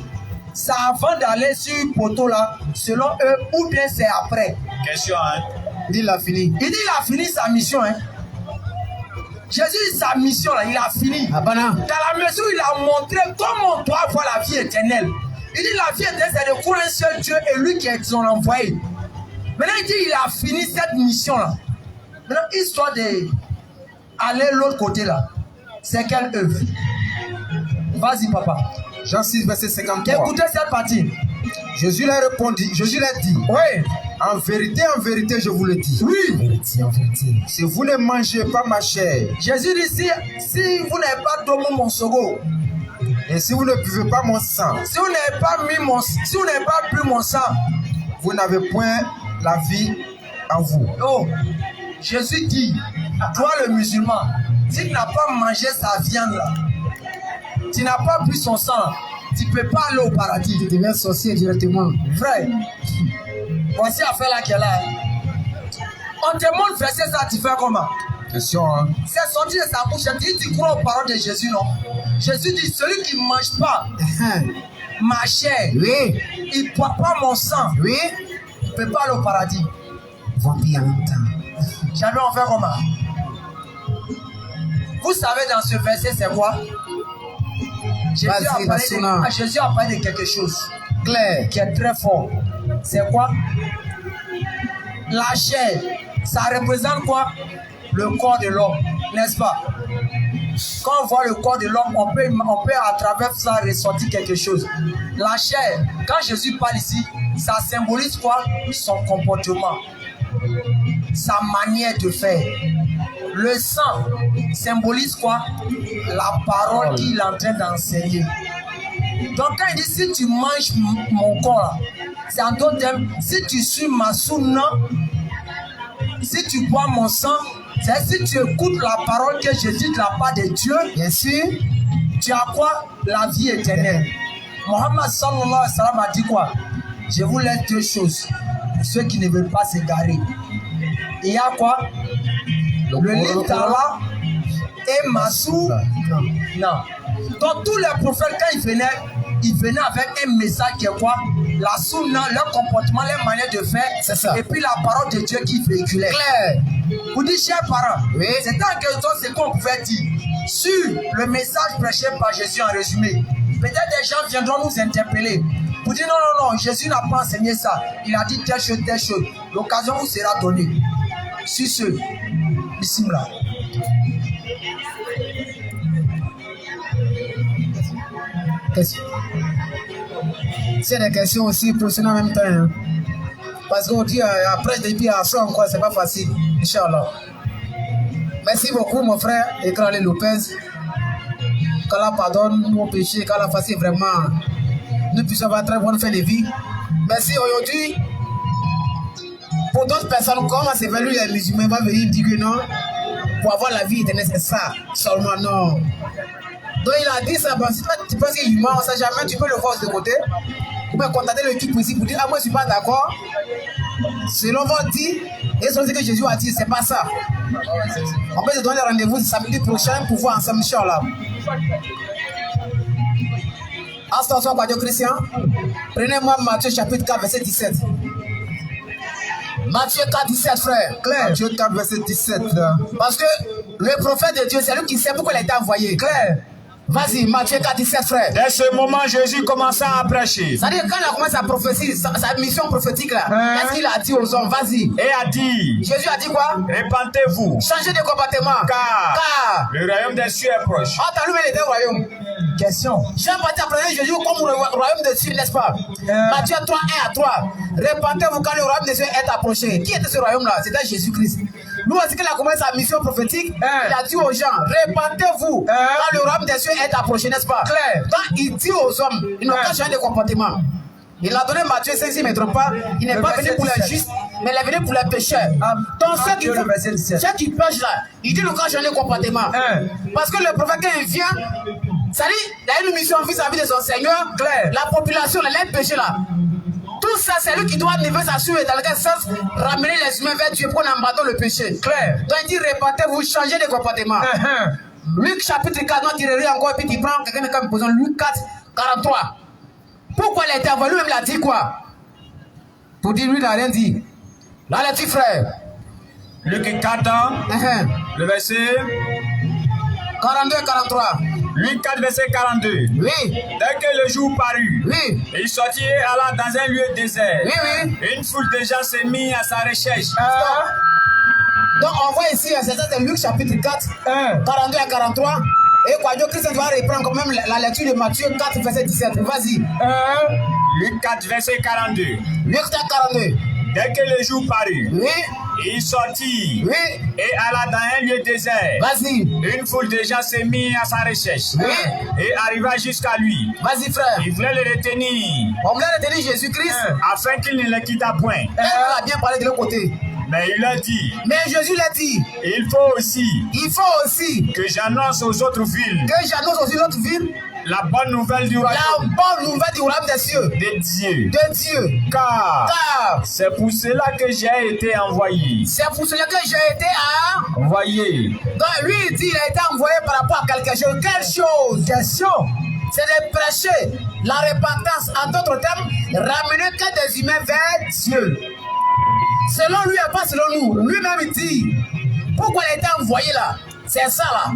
D: c'est avant d'aller sur le poteau là, selon eux, ou bien c'est après?
B: Question, hein?
C: Il a fini.
D: Il dit il a fini sa mission, hein. Jésus, sa mission là, il a fini.
C: Abana.
D: Dans la mesure où il a montré comment on doit avoir la vie éternelle. Il dit la vie éternelle, c'est de courir un seul Dieu et lui qui est son envoyé. Maintenant, il dit il a fini cette mission là. Maintenant, histoire d'aller l'autre côté là, c'est quelle œuvre? Vas-y, papa.
A: Jean 6, verset 53.
D: Écoutez cette partie.
A: Jésus leur répondit, Jésus leur dit,
D: Oui.
A: en vérité, je vous le dis.
D: Oui.
A: Si vous ne mangez pas ma chair,
D: Jésus dit si vous n'avez pas donné mon sogo,
A: et si vous ne buvez pas mon sang,
D: si vous n'avez pas bu mon sang,
A: vous n'avez point la vie en vous.
D: oh, Jésus dit, toi le musulman, si tu n'as pas mangé sa viande là, tu n'as pas bu son sang, tu ne peux pas aller au paradis.
C: Tu deviens sorcier directement.
D: Frère, voici l'affaire là qui est là. On te montre verser ça, tu fais comment?
A: Attention, hein.
D: C'est sorti de sa bouche. Tu crois aux paroles de Jésus, non? Jésus dit, celui qui ne mange pas ma chair,
C: Oui.
D: il ne boit pas mon sang,
C: Oui.
D: il ne peut pas aller au paradis.
C: Vampire en même temps.
D: J'avais en fait comment? Vous savez dans ce verset c'est quoi? Jésus a parlé de quelque chose
C: Claire.
D: qui est très fort. C'est quoi? La chair, ça représente quoi? Le corps de l'homme, n'est-ce pas? Quand on voit le corps de l'homme, on peut à travers ça ressortir quelque chose. La chair, quand Jésus parle ici, ça symbolise quoi? Son comportement, sa manière de faire. Le sang symbolise quoi? La parole qu'il est en train d'enseigner. Donc quand il dit si tu manges mon corps, c'est en d'autres termes, si tu suis ma sunna, si tu bois mon sang, c'est si tu écoutes la parole que je dis de la part de Dieu,
C: Bien sûr.
D: tu as quoi? La vie éternelle. Mohammed sallallahu alayhi wa sallam a dit quoi? Je vous laisse deux choses pour ceux qui ne veulent pas s'égarer. Il y a quoi? Le livre d'Allah et Massou. Non. Donc tous les prophètes, quand ils venaient avec un message qui est quoi? La sunna, leur comportement, leur manière de faire.
C: C'est ça.
D: Et puis la parole de Dieu qui véhiculait.
C: Claire.
D: Vous dites, chers parents,
C: Oui.
D: c'est en quelque sorte ce qu'on pouvait dire sur le message prêché par Jésus en résumé. Peut-être des gens viendront nous interpeller pour dire non, Jésus n'a pas enseigné ça. Il a dit telle chose, telle chose. L'occasion vous sera donnée. Sur ce, bismillah.
C: Question. C'est des questions aussi professionnelles en même temps. Hein. Parce qu'on dit après depuis à soi encore, c'est pas facile. Inch'Allah. Merci beaucoup mon frère Ekrale Lopez. Qu'Allah pardonne nos péchés, qu'Allah fasse vraiment nous puissions avoir très bonne fin de vie. Merci aujourd'hui. Pour d'autres personnes, comment c'est venu les musulmans va venir dire que non, pour avoir la vie éternelle, c'est ça seulement non. Donc il a dit ça, bon, si tu penses qu'il est humain, on ne sait jamais, tu peux le voir de côté. Ou bien contacter l'équipe ici pour dire ah moi je ne suis pas d'accord. Selon votre dit, et selon ce que Jésus a dit, c'est pas ça. On peut se donner rendez-vous samedi prochain pour voir ensemble, Inch'Allah. Attention, Dieu Christian. Prenez-moi Matthieu chapitre 4, verset 17. Matthieu 4, 17, frère.
A: Claire. Matthieu 4, verset 17. Là.
C: Parce que le prophète de Dieu, c'est lui qui sait pourquoi il a été envoyé.
D: Claire.
C: Vas-y, Matthieu 4, 17, frère.
B: Dès ce moment, Jésus commença à prêcher.
C: C'est-à-dire, quand il a commencé sa prophétie, sa mission prophétique là, qu'est-ce qu'il a dit aux hommes? Vas-y.
B: Et a dit,
C: Jésus a dit quoi?
B: répentez-vous,
C: Changez de comportement.
B: car le royaume des cieux est proche.
C: Ah, t'as lui était au royaume.
D: Question.
C: Jean-Baptiste apprenait Jésus comme le royaume de Dieu, n'est-ce pas? Matthieu 3, 1 à 3. Répentez-vous quand le royaume de Dieu est approché. Qui était ce royaume-là? C'était Jésus-Christ. Nous aussi, qu'il a commencé sa mission prophétique, il a dit aux gens, répandez-vous quand le royaume des cieux est approché, n'est-ce pas? Quand il dit aux hommes, ils n'ont qu'à changer de comportement. Il a donné Matthieu 5, si je ne me trompe pas, il n'est pas venu pour les justes, mais il est venu pour les pécheurs. Donc ceux qui pêchent là, il dit le cas changer de comportement. Parce que le prophète quand il vient, ça dit, il a une mission vis-à-vis de son Seigneur, la population, les péchés là. Tout ça, c'est lui qui doit lever sa souille dans lequel sens ramener les humains vers Dieu pour abandonner le péché. Donc il dit, répandez-vous, changez de comportement. Luc chapitre 4, non, tirez encore, et puis il prend quelqu'un comme posant Luc 4, 43. Pourquoi il a été envoyé? Lui-même, il a dit quoi? Pour dire, lui, il n'a rien dit. Là, les petits frères.
B: Luc 4, le verset
C: 42 et 43.
B: Luc 4, verset 42.
C: Oui.
B: Dès que le jour parut,
C: Oui.
B: il sortit et alla dans un lieu désert.
C: Oui, oui.
B: Une foule de gens s'est mise à sa recherche.
C: Donc, on voit ici, c'est ça, c'est Luc chapitre 4, 42 à 43. Et quoi, Dieu Christ va reprendre quand même la lecture de Matthieu 4, verset 17. Vas-y.
B: Luc 4, verset 42.
C: Luc 4, 42.
B: Dès que le jour parut,
C: Oui.
B: il sortit
C: Oui.
B: et alla dans un lieu désert.
C: Vas-y.
B: Une foule de gens s'est mise à sa recherche
C: Oui.
B: et arriva jusqu'à lui.
C: Vas-y, frère.
B: Il voulait le retenir
C: On voulait retenir Jésus-Christ.
B: afin qu'il ne le quittât point.
C: Elle a bien parlé de l'autre côté.
B: Mais il a dit,
C: Mais Jésus l'a dit.
B: il faut aussi
C: Que
B: que j'annonce aux autres villes
C: j'annonce aussi notre ville
B: la bonne nouvelle du royaume
C: la bonne nouvelle du royaume des cieux.
B: de Dieu.
C: De Dieu.
B: Car
C: Car
B: c'est pour cela que j'ai été envoyé.
C: c'est pour cela que j'ai été à.
B: Envoyé.
C: Donc lui, il dit il a été envoyé par rapport à quelque chose. Quelle chose? Question. C'est de prêcher la repentance. En d'autres termes, ramener que des humains vers Dieu. Selon lui et pas selon nous. Lui-même il dit pourquoi il a été envoyé là. C'est ça là.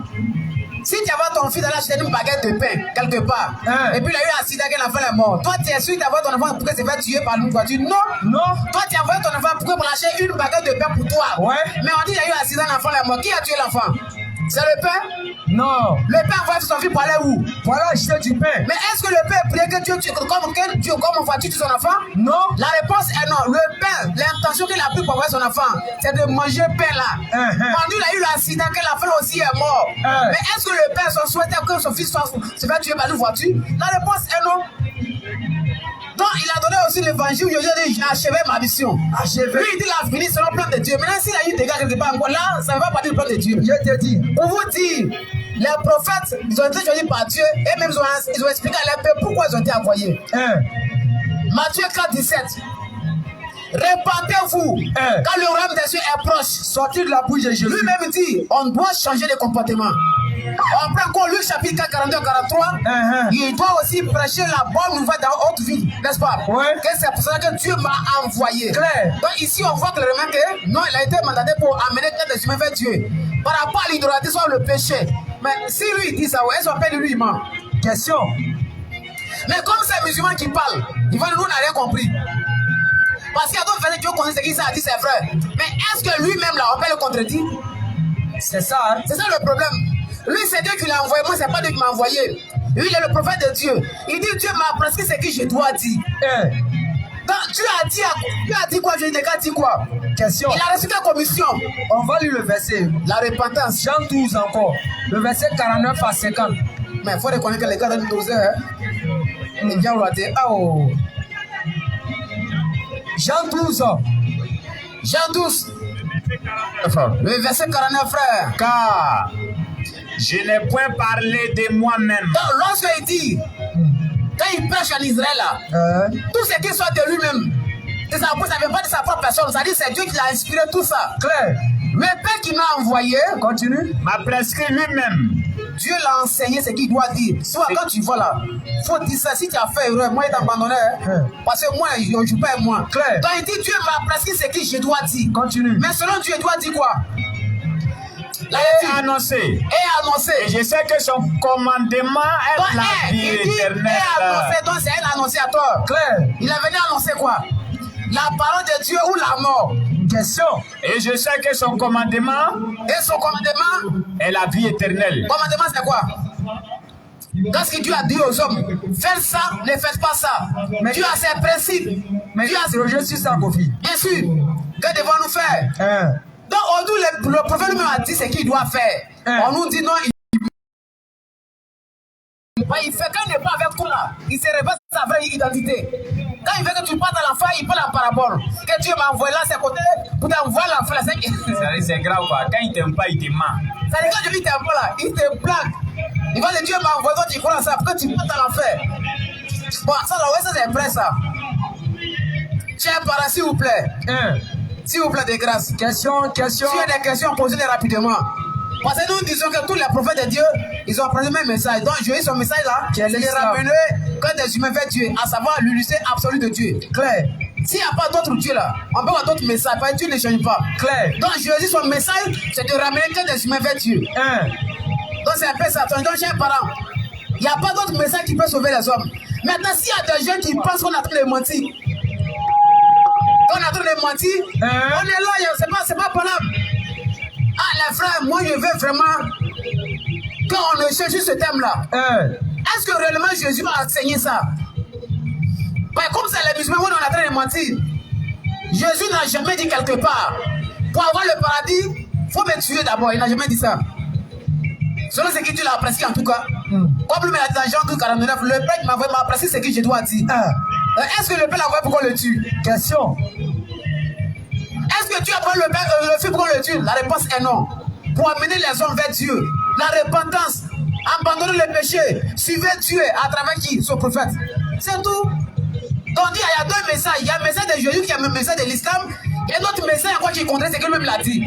C: Si tu avais ton fils dans l'acheter une baguette de pain quelque part, et puis il a eu un accident que l'enfant est mort, toi tu es sûr d'avoir ton enfant pour que se faire tuer par une voiture? Non.
D: Non.
C: Toi tu as envoyé ton enfant pour lâcher une baguette de pain pour toi.
D: Ouais.
C: Mais on dit qu'il y a eu un accident, l'enfant est mort. Qui a tué l'enfant? C'est le père?
D: Non.
C: Le père envoie son fils pour aller où?
D: Voilà, acheter du pain.
C: Mais est-ce que le père priait que Dieu tue comme on va tuer son enfant?
D: Non.
C: La réponse est non. Le père, l'intention qu'il a pris pour envoyer son enfant, c'est de manger pain là. Quand il a eu l'accident, que l'enfant aussi est mort. Mais est-ce que le père souhaitait que son fils se fasse tuer par une voiture? La réponse est non. Donc il a donné aussi l'évangile où Jésus dit j'ai achevé ma mission. Achevé. Lui il dit il a fini selon le plan de Dieu. Maintenant s'il a eu des gars quelque part encore là, ça ne va pas dire le plan de Dieu. Je te dis. Pour vous dire, les prophètes, ils ont été choisis par Dieu et même ils ont expliqué à leur peuple pourquoi ils ont été envoyés. Matthieu 4, 17. Répandez-vous quand le royaume des cieux est proche. Sortir de la bouche de Jésus. Lui-même dit on doit changer de comportement. On prend encore Luc chapitre 4, 42, 43. Il doit aussi prêcher la bonne nouvelle dans haute ville, n'est-ce pas? Que c'est pour ça que Dieu m'a envoyé. Claire. Donc ici on voit clairement que non, il a été mandaté pour amener des humains vers Dieu. Par rapport à l'idolâtrie, soit le péché. Mais si lui il dit ça, est-ce qu'on appelle lui il ment? Question. Mais comme c'est un musulman qui parle, il va nous n'a rien compris. Parce qu'il y a d'autres versets qui ont connu ce qu'il a dit, c'est vrai. Mais est-ce que lui-même là, on peut le contredire? C'est ça, hein? C'est ça le problème. Lui, c'est Dieu qui l'a envoyé. Moi, c'est pas Dieu qui m'a envoyé. Lui, il est le prophète de Dieu. Il dit Dieu m'a prescrit ce que je dois dire. Donc, Dieu a dit quoi? Je n'ai qu'à dire quoi? Question. Il a reçu quelle commission? On va lire le verset. La repentance. Jean 12 encore. Le verset 49 à 50. Mais il faut reconnaître que les gars de 12 heures, il vient au oh. Jean 12. Jean 12. Le verset 49, frère.
B: Car je n'ai point parlé de moi-même.
C: Donc, lorsqu'il dit, quand il prêche en Israël, là, tout ce qui sort de lui-même, ça ne vient pas de sa propre personne. Ça dit c'est Dieu qui l'a inspiré tout ça. Claire. Le Père qui m'a envoyé, continue,
B: m'a prescrit lui-même.
C: Dieu l'a enseigné ce qu'il doit dire. Soit quand tu vas là, il faut dire ça. Si tu as fait erreur, moi, il t'a abandonné. Parce que moi, je ne joue pas avec moi. Claire. Donc il dit Dieu m'a prescrit ce que je dois dire. Continue. Mais selon Dieu, il doit dire quoi?
B: Et annoncé. Et je sais que son commandement est donc, la vie éternelle.
C: Et annoncé, donc c'est un annonciateur. Claire. Il est venu annoncer quoi? La parole de Dieu ou la mort? Question.
B: Et je sais que son commandement.
C: Et son commandement
B: est la vie éternelle.
C: Commandement c'est quoi? Qu'est-ce que Dieu a dit aux hommes? Faites ça, ne faites pas ça. Mais Dieu a ses principes. Mais Dieu a ses rejet sur ça, Kofi. Bien sûr. Que devons-nous faire? Donc, le prophète lui-même a dit ce qu'il doit faire. On nous dit non, il fait quand il n'est pas avec toi là, il se révèle sa vraie identité. Quand il veut que tu partes à la fin, il parle en parabole. Que Dieu m'a envoyé là, c'est côté pour t'envoyer la fin.
B: C'est grave quoi. Quand il t'aime pas, il te ment.
C: Ça veut dire quand je dis t'aime pas là, il te blague. Il va dire Dieu m'a envoyé, toi tu crois ça, pour que tu partes à la fin. Bon, ça là, ouais, ça c'est vrai ça. Tiens, par s'il vous plaît. S'il vous plaît, de grâce.
D: Question.
C: Si il y a des questions, posez-les rapidement. Parce que nous disons que tous les prophètes de Dieu, ils ont apporté le même message. Donc, Jésus, son message là, c'est de ramener que des humains vers Dieu, à savoir l'unité absolue de Dieu. Claire. S'il n'y a pas d'autre Dieu là, on peut avoir d'autres messages, parce que Dieu ne change pas. Claire. Donc, Jésus, son message, c'est de ramener que des humains vers Dieu. Donc, c'est un peu ça. Donc, j'ai un parent. Il n'y a pas d'autre message qui peut sauver les hommes. Maintenant, s'il y a des gens qui pensent qu'on a trop de mentir, on a trop de mentir, on est là, c'est pas valable. Ah les frères, moi je veux vraiment qu'on ne cherche ce thème-là. Est-ce que réellement Jésus a enseigné ça? Ben, comme ça les musulmans, on est en train de mentir. Jésus n'a jamais dit quelque part, pour avoir le paradis, il faut me tuer d'abord. Il n'a jamais dit ça. Selon ce que Dieu l'a apprécié en tout cas. Comme lui m'a dit dans Jean 49, le Père m'a apprécié ce que je dois dire. Est-ce que le Père l'a envoyé pour qu'on le tue? Question. Est-ce que Dieu a pris le fils pour qu'on le tue? La réponse est non. Pour amener les hommes vers Dieu, la repentance, abandonner le péché, suivre Dieu à travers qui? Son prophète. C'est tout. Donc il y a deux messages. Il y a le message de Jésus qui est le message de l'islam. Et l'autre message encore qui contraire, c'est que lui-même l'a dit.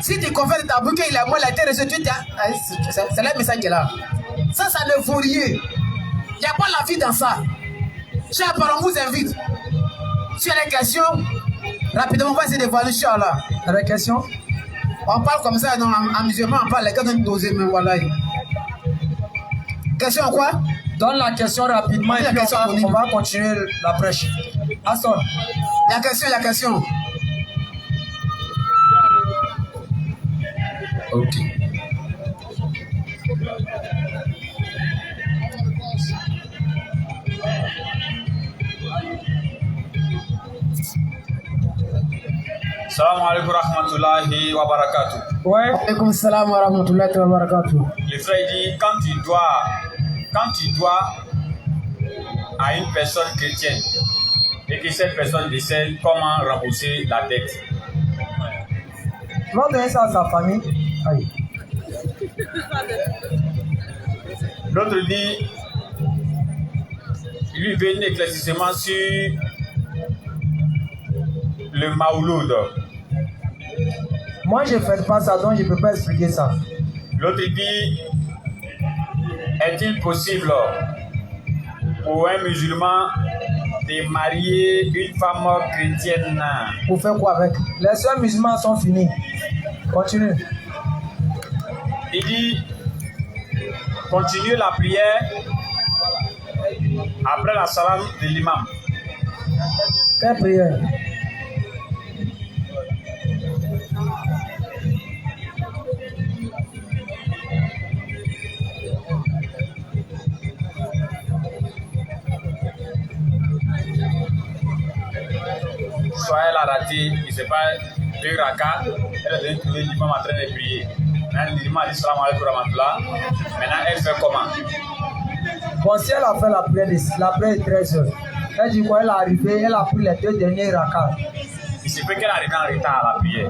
C: Si tu confères de ta bouche qu'il est mort, il a été reçu, c'est le message qui est là. Ça ne vaut rien. Il n'y a pas la vie dans ça. Chers parents, on vous invite. Si il y a des questions, rapidement, on va essayer de voir Inch'Allah. Il y a des questions? On parle comme ça, en musulman, on parle, les gars donnent doser, mais voilà. Question quoi?
D: Donne la question rapidement et puis on va continuer la prêche. Asson.
C: Il y a question.
B: Ok. Salam alaikum rahmatullahi wa barakatuh.
C: Ouais. Alaikum salam wa rahmatullahi wa barakatuh.
B: Le frère dit quand tu dois à une personne chrétienne et que cette personne décède, comment rembourser la dette?
D: Tu vas donner ça à sa famille. Aïe.
B: L'autre dit lui veut un éclaircissement sur le Maouloud.
D: Moi, je ne fais pas ça, donc je ne peux pas expliquer ça.
B: L'autre dit, est-il possible pour un musulman de marier une femme chrétienne?
D: Pour faire quoi avec? Les sœurs musulmans sont finis. Continue.
B: Il dit, continuez la prière après la salam de l'imam.
D: Quelle prière?
B: Soit elle a raté, il ne sait pas, 2 rakas, elle a donné trouver l'imam en train de prier. Maintenant, l'imam a dit salam alaikum rahmatullah. Maintenant, elle fait comment?
D: Bon, si elle a fait la prière de 13 heures, elle dit quoi? Elle est arrivée, elle a pris les 2 derniers rakas.
B: Il se peut qu'elle arrive en retard à la prière.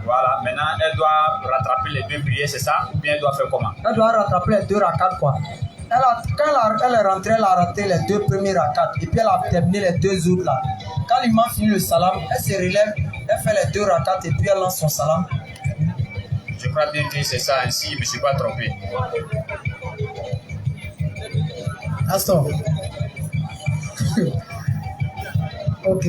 B: Voilà, maintenant, elle doit rattraper les 2 prières, c'est ça? Ou bien elle doit faire comment?
D: Elle doit rattraper les 2 rakas, quoi. Quand elle est rentrée, elle a raté les 2 premiers rakats et puis elle a terminé les 2 autres là. Quand l'imam finit le salam, elle se relève, elle fait les 2 rakats et puis elle lance son salam.
B: Je crois bien que c'est ça ainsi, je ne me suis pas trompé.
C: Astor. Ok.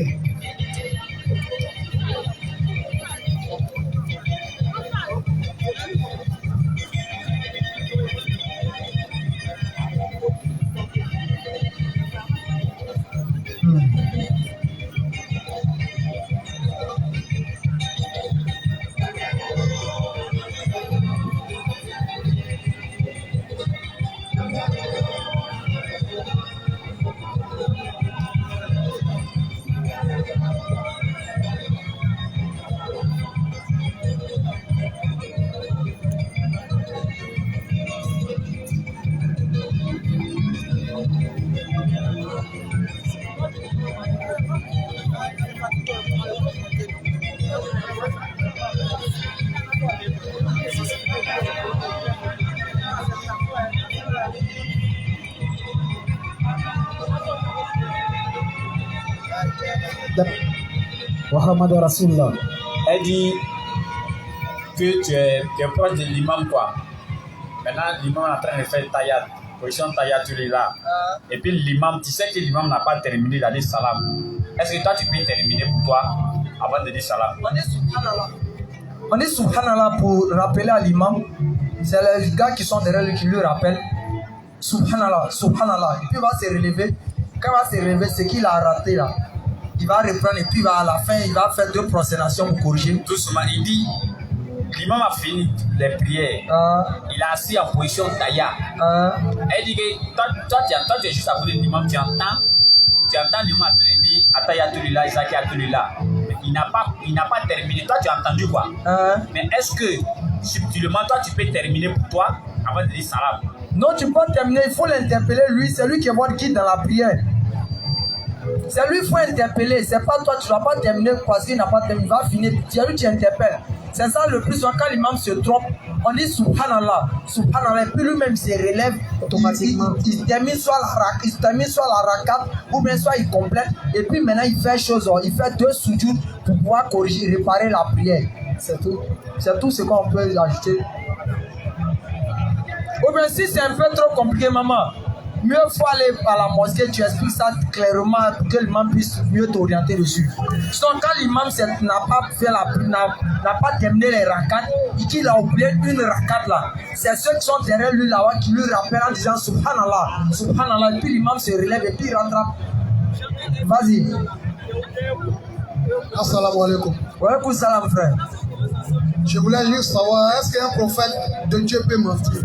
C: Muhammad Rasulullah.
B: Elle dit que tu es proche de l'imam, quoi. Maintenant, l'imam est en train de faire taillade, position taillade, tu es là. Et puis l'imam, tu sais que l'imam n'a pas terminé d'aller salam. Est-ce que toi, tu peux terminer pour toi avant de dire salam?
D: On dit subhanallah pour rappeler à l'imam. C'est les gars qui sont derrière lui qui lui rappellent. Subhanallah, subhanallah. Et puis il va se relever. Quand il va se relever, c'est qu'il a raté là. Il va reprendre et puis à la fin, il va faire 2 prosternations pour corriger.
B: Doucement, il dit, l'imam a fini les prières. Il a assis en position taillade. Elle dit que toi, tu es juste à côté de l'imam, tu entends l'imam en train de dire Atayatullah, Isaac Atullah. Il n'a pas terminé. Toi, tu as entendu quoi? Mais est-ce que subtilement, toi, tu peux terminer pour toi avant de dire salam?
D: Non, tu peux pas terminer. Il faut l'interpeller lui. C'est lui qui est votre guide dans la prière. C'est lui qu'il faut interpeller. C'est pas toi, tu ne vas pas terminer parce qu'il n'a pas terminé. Il va finir. C'est lui qui interpelle. C'est ça le plus souvent quand l'imam se trompe. On dit subhanallah, subhanallah. Et puis lui-même se relève automatiquement. Il termine soit la rakat ou bien soit il complète. Et puis maintenant il fait chose. Il fait 2 sujoud pour pouvoir corriger, réparer la prière. C'est tout. C'est tout ce qu'on peut ajouter. Ou bien si c'est un peu trop compliqué, maman, mieux faut aller à la mosquée, tu expliques ça clairement pour que l'imam puisse mieux t'orienter dessus. Sinon, quand l'imam n'a pas terminé les rakats et qu'il a oublié une rakat là, c'est ceux qui sont derrière lui là-bas qui lui rappellent en disant subhanallah, subhanallah, et puis l'imam se relève et puis il rentre. Vas-y.
E: Assalamu alaikum.
D: Wa alaikum salam, frère.
E: Je voulais juste savoir, est-ce qu'un prophète de Dieu peut mentir?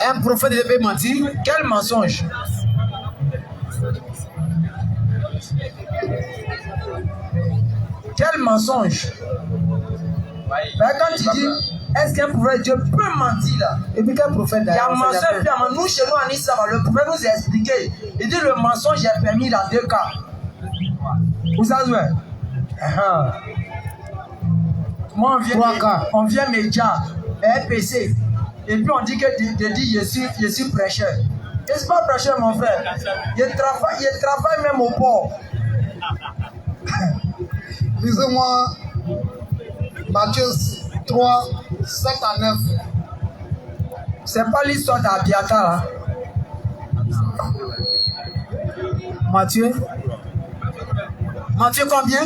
C: Un prophète de Dieu peut mentir?
D: Quel mensonge? Quel mensonge? Mais quand tu dis, est-ce qu'un prophète de Dieu peut mentir là?
C: Et puis quel prophète?
D: Il y a un mensonge. Nous, chez nous, en islam, le prophète nous a expliqué. Il dit le mensonge est permis dans 2 cas. Vous savez? Moi, on vient média, RPC, et puis on dit que je suis prêcheur. Je ne suis pas prêcheur, mon frère. Je travaille même au port.
E: Lisez-moi Matthieu 3, 7 à 9.
D: C'est pas l'histoire d'Abiatar là.
C: Matthieu combien?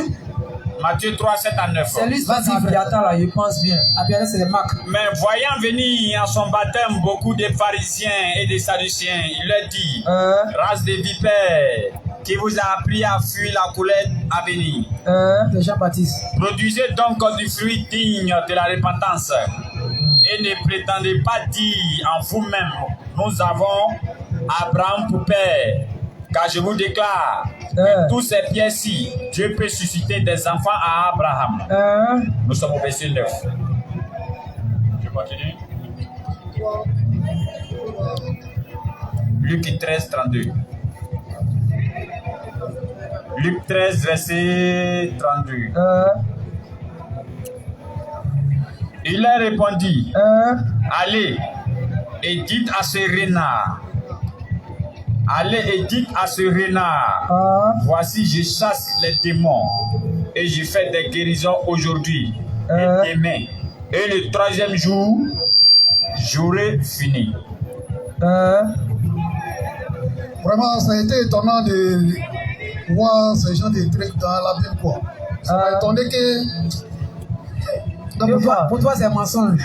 B: Matthieu 3, 7 à 9.
D: C'est l'histoire d'Abiatar là, je pense bien.
C: Abiatar, c'est les marques.
B: Mais voyant venir à son baptême beaucoup de pharisiens et de sadduciens, il leur dit, race de vipères, qui vous a appris à fuir la colère à venir.
C: De Jean-Baptiste.
B: Produisez donc du fruit digne de la repentance. Et ne prétendez pas dire en vous-même, nous avons Abraham pour père. Car je vous déclare, que tous ces pierres-ci, Dieu peut susciter des enfants à Abraham. Nous sommes au verset 9. Je continue. Luc 13, 32. Luc 13, verset 32. Il leur répondit, allez et dites à ce renard, voici je chasse les démons et je fais des guérisons aujourd'hui et demain. Et le 3e jour, j'aurai fini.
E: Vraiment, ça a été étonnant de voir ce genre de trucs dans la Bible, quoi. Ça m'a étonné que...
C: Pour toi, c'est un mensonge.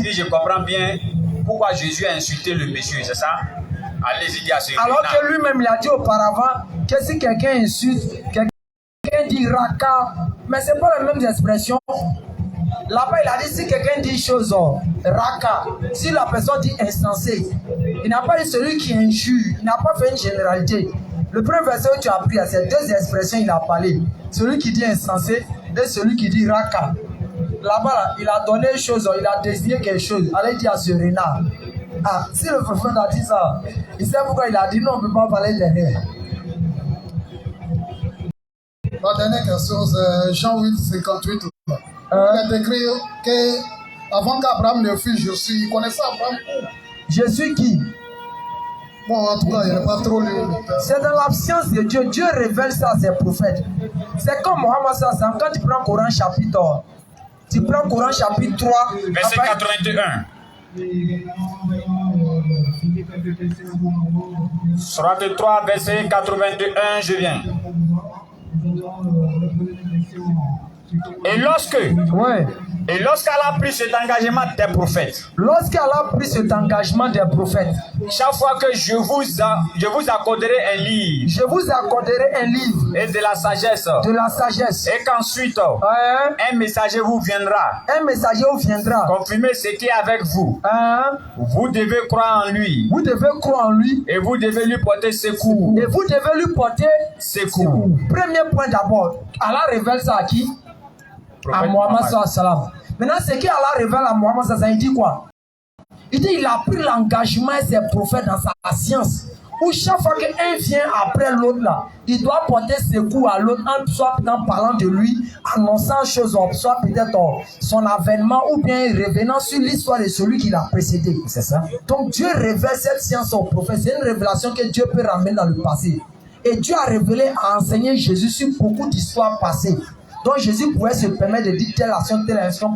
B: Si je comprends bien, pourquoi Jésus a insulté le monsieur, c'est ça? Allez-y, dis à ce
D: alors que lui-même, il a dit auparavant que si quelqu'un insulte, quelqu'un dit raka, mais ce n'est pas la même expression. Là-bas, il a dit si quelqu'un dit chose, raka, si la personne dit insensé, il n'a pas dit celui qui injure, il n'a pas fait une généralité. Le premier verset que tu as pris, c'est 2 expressions, il a parlé. Celui qui dit insensé et celui qui dit raka. Là-bas, il a donné une chose, il a désigné quelque chose. Allez dire à ce renard. Ah, si le prophète a dit ça, il sait pourquoi il a dit non, on ne peut pas parler derrière.
E: La dernière question, c'est Jean 8, 58. Il est écrit qu'avant qu'Abraham ne fût, je suis. Il connaissait Abraham où?
D: Je suis qui?
E: Bon, en tout cas, il n'y a pas trop lu.
D: C'est dans l'absence de Dieu. Dieu révèle ça à ses prophètes. C'est comme Mohammed Sassan, quand tu prends Coran chapitre 3,
B: Verset 81. Sourate 3, verset 81, je viens. Et lorsqu'elle a pris cet engagement des prophètes, chaque fois que je vous accorderai un livre, et de la sagesse, et qu'ensuite un messager vous viendra confirmer ce qui est avec vous. Vous devez croire en lui, et vous devez lui porter secours.
D: Premier point d'abord, Allah révèle ça à qui? À Mohammed sallam. Maintenant, ce qu'Allah révèle à Mohammed sallam, il dit quoi? Il dit il a pris l'engagement et ses prophètes dans sa science. Où chaque fois qu'un vient après l'autre là, il doit porter secours à l'autre, soit en parlant de lui, annonçant choses, soit peut-être son avènement ou bien revenant sur l'histoire de celui qui l'a précédé. C'est ça. Donc Dieu révèle cette science aux prophètes. C'est une révélation que Dieu peut ramener dans le passé. Et Dieu a révélé, a enseigné Jésus sur beaucoup d'histoires passées. Donc Jésus pouvait se permettre de dire telle action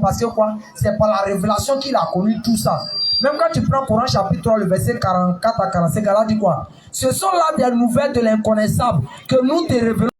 D: parce que quoi? C'est par la révélation qu'il a connu tout ça. Même quand tu prends Coran chapitre 3, le verset 44 à 45, Allah dit quoi? Ce sont là des nouvelles de l'inconnaissable que nous te révélons.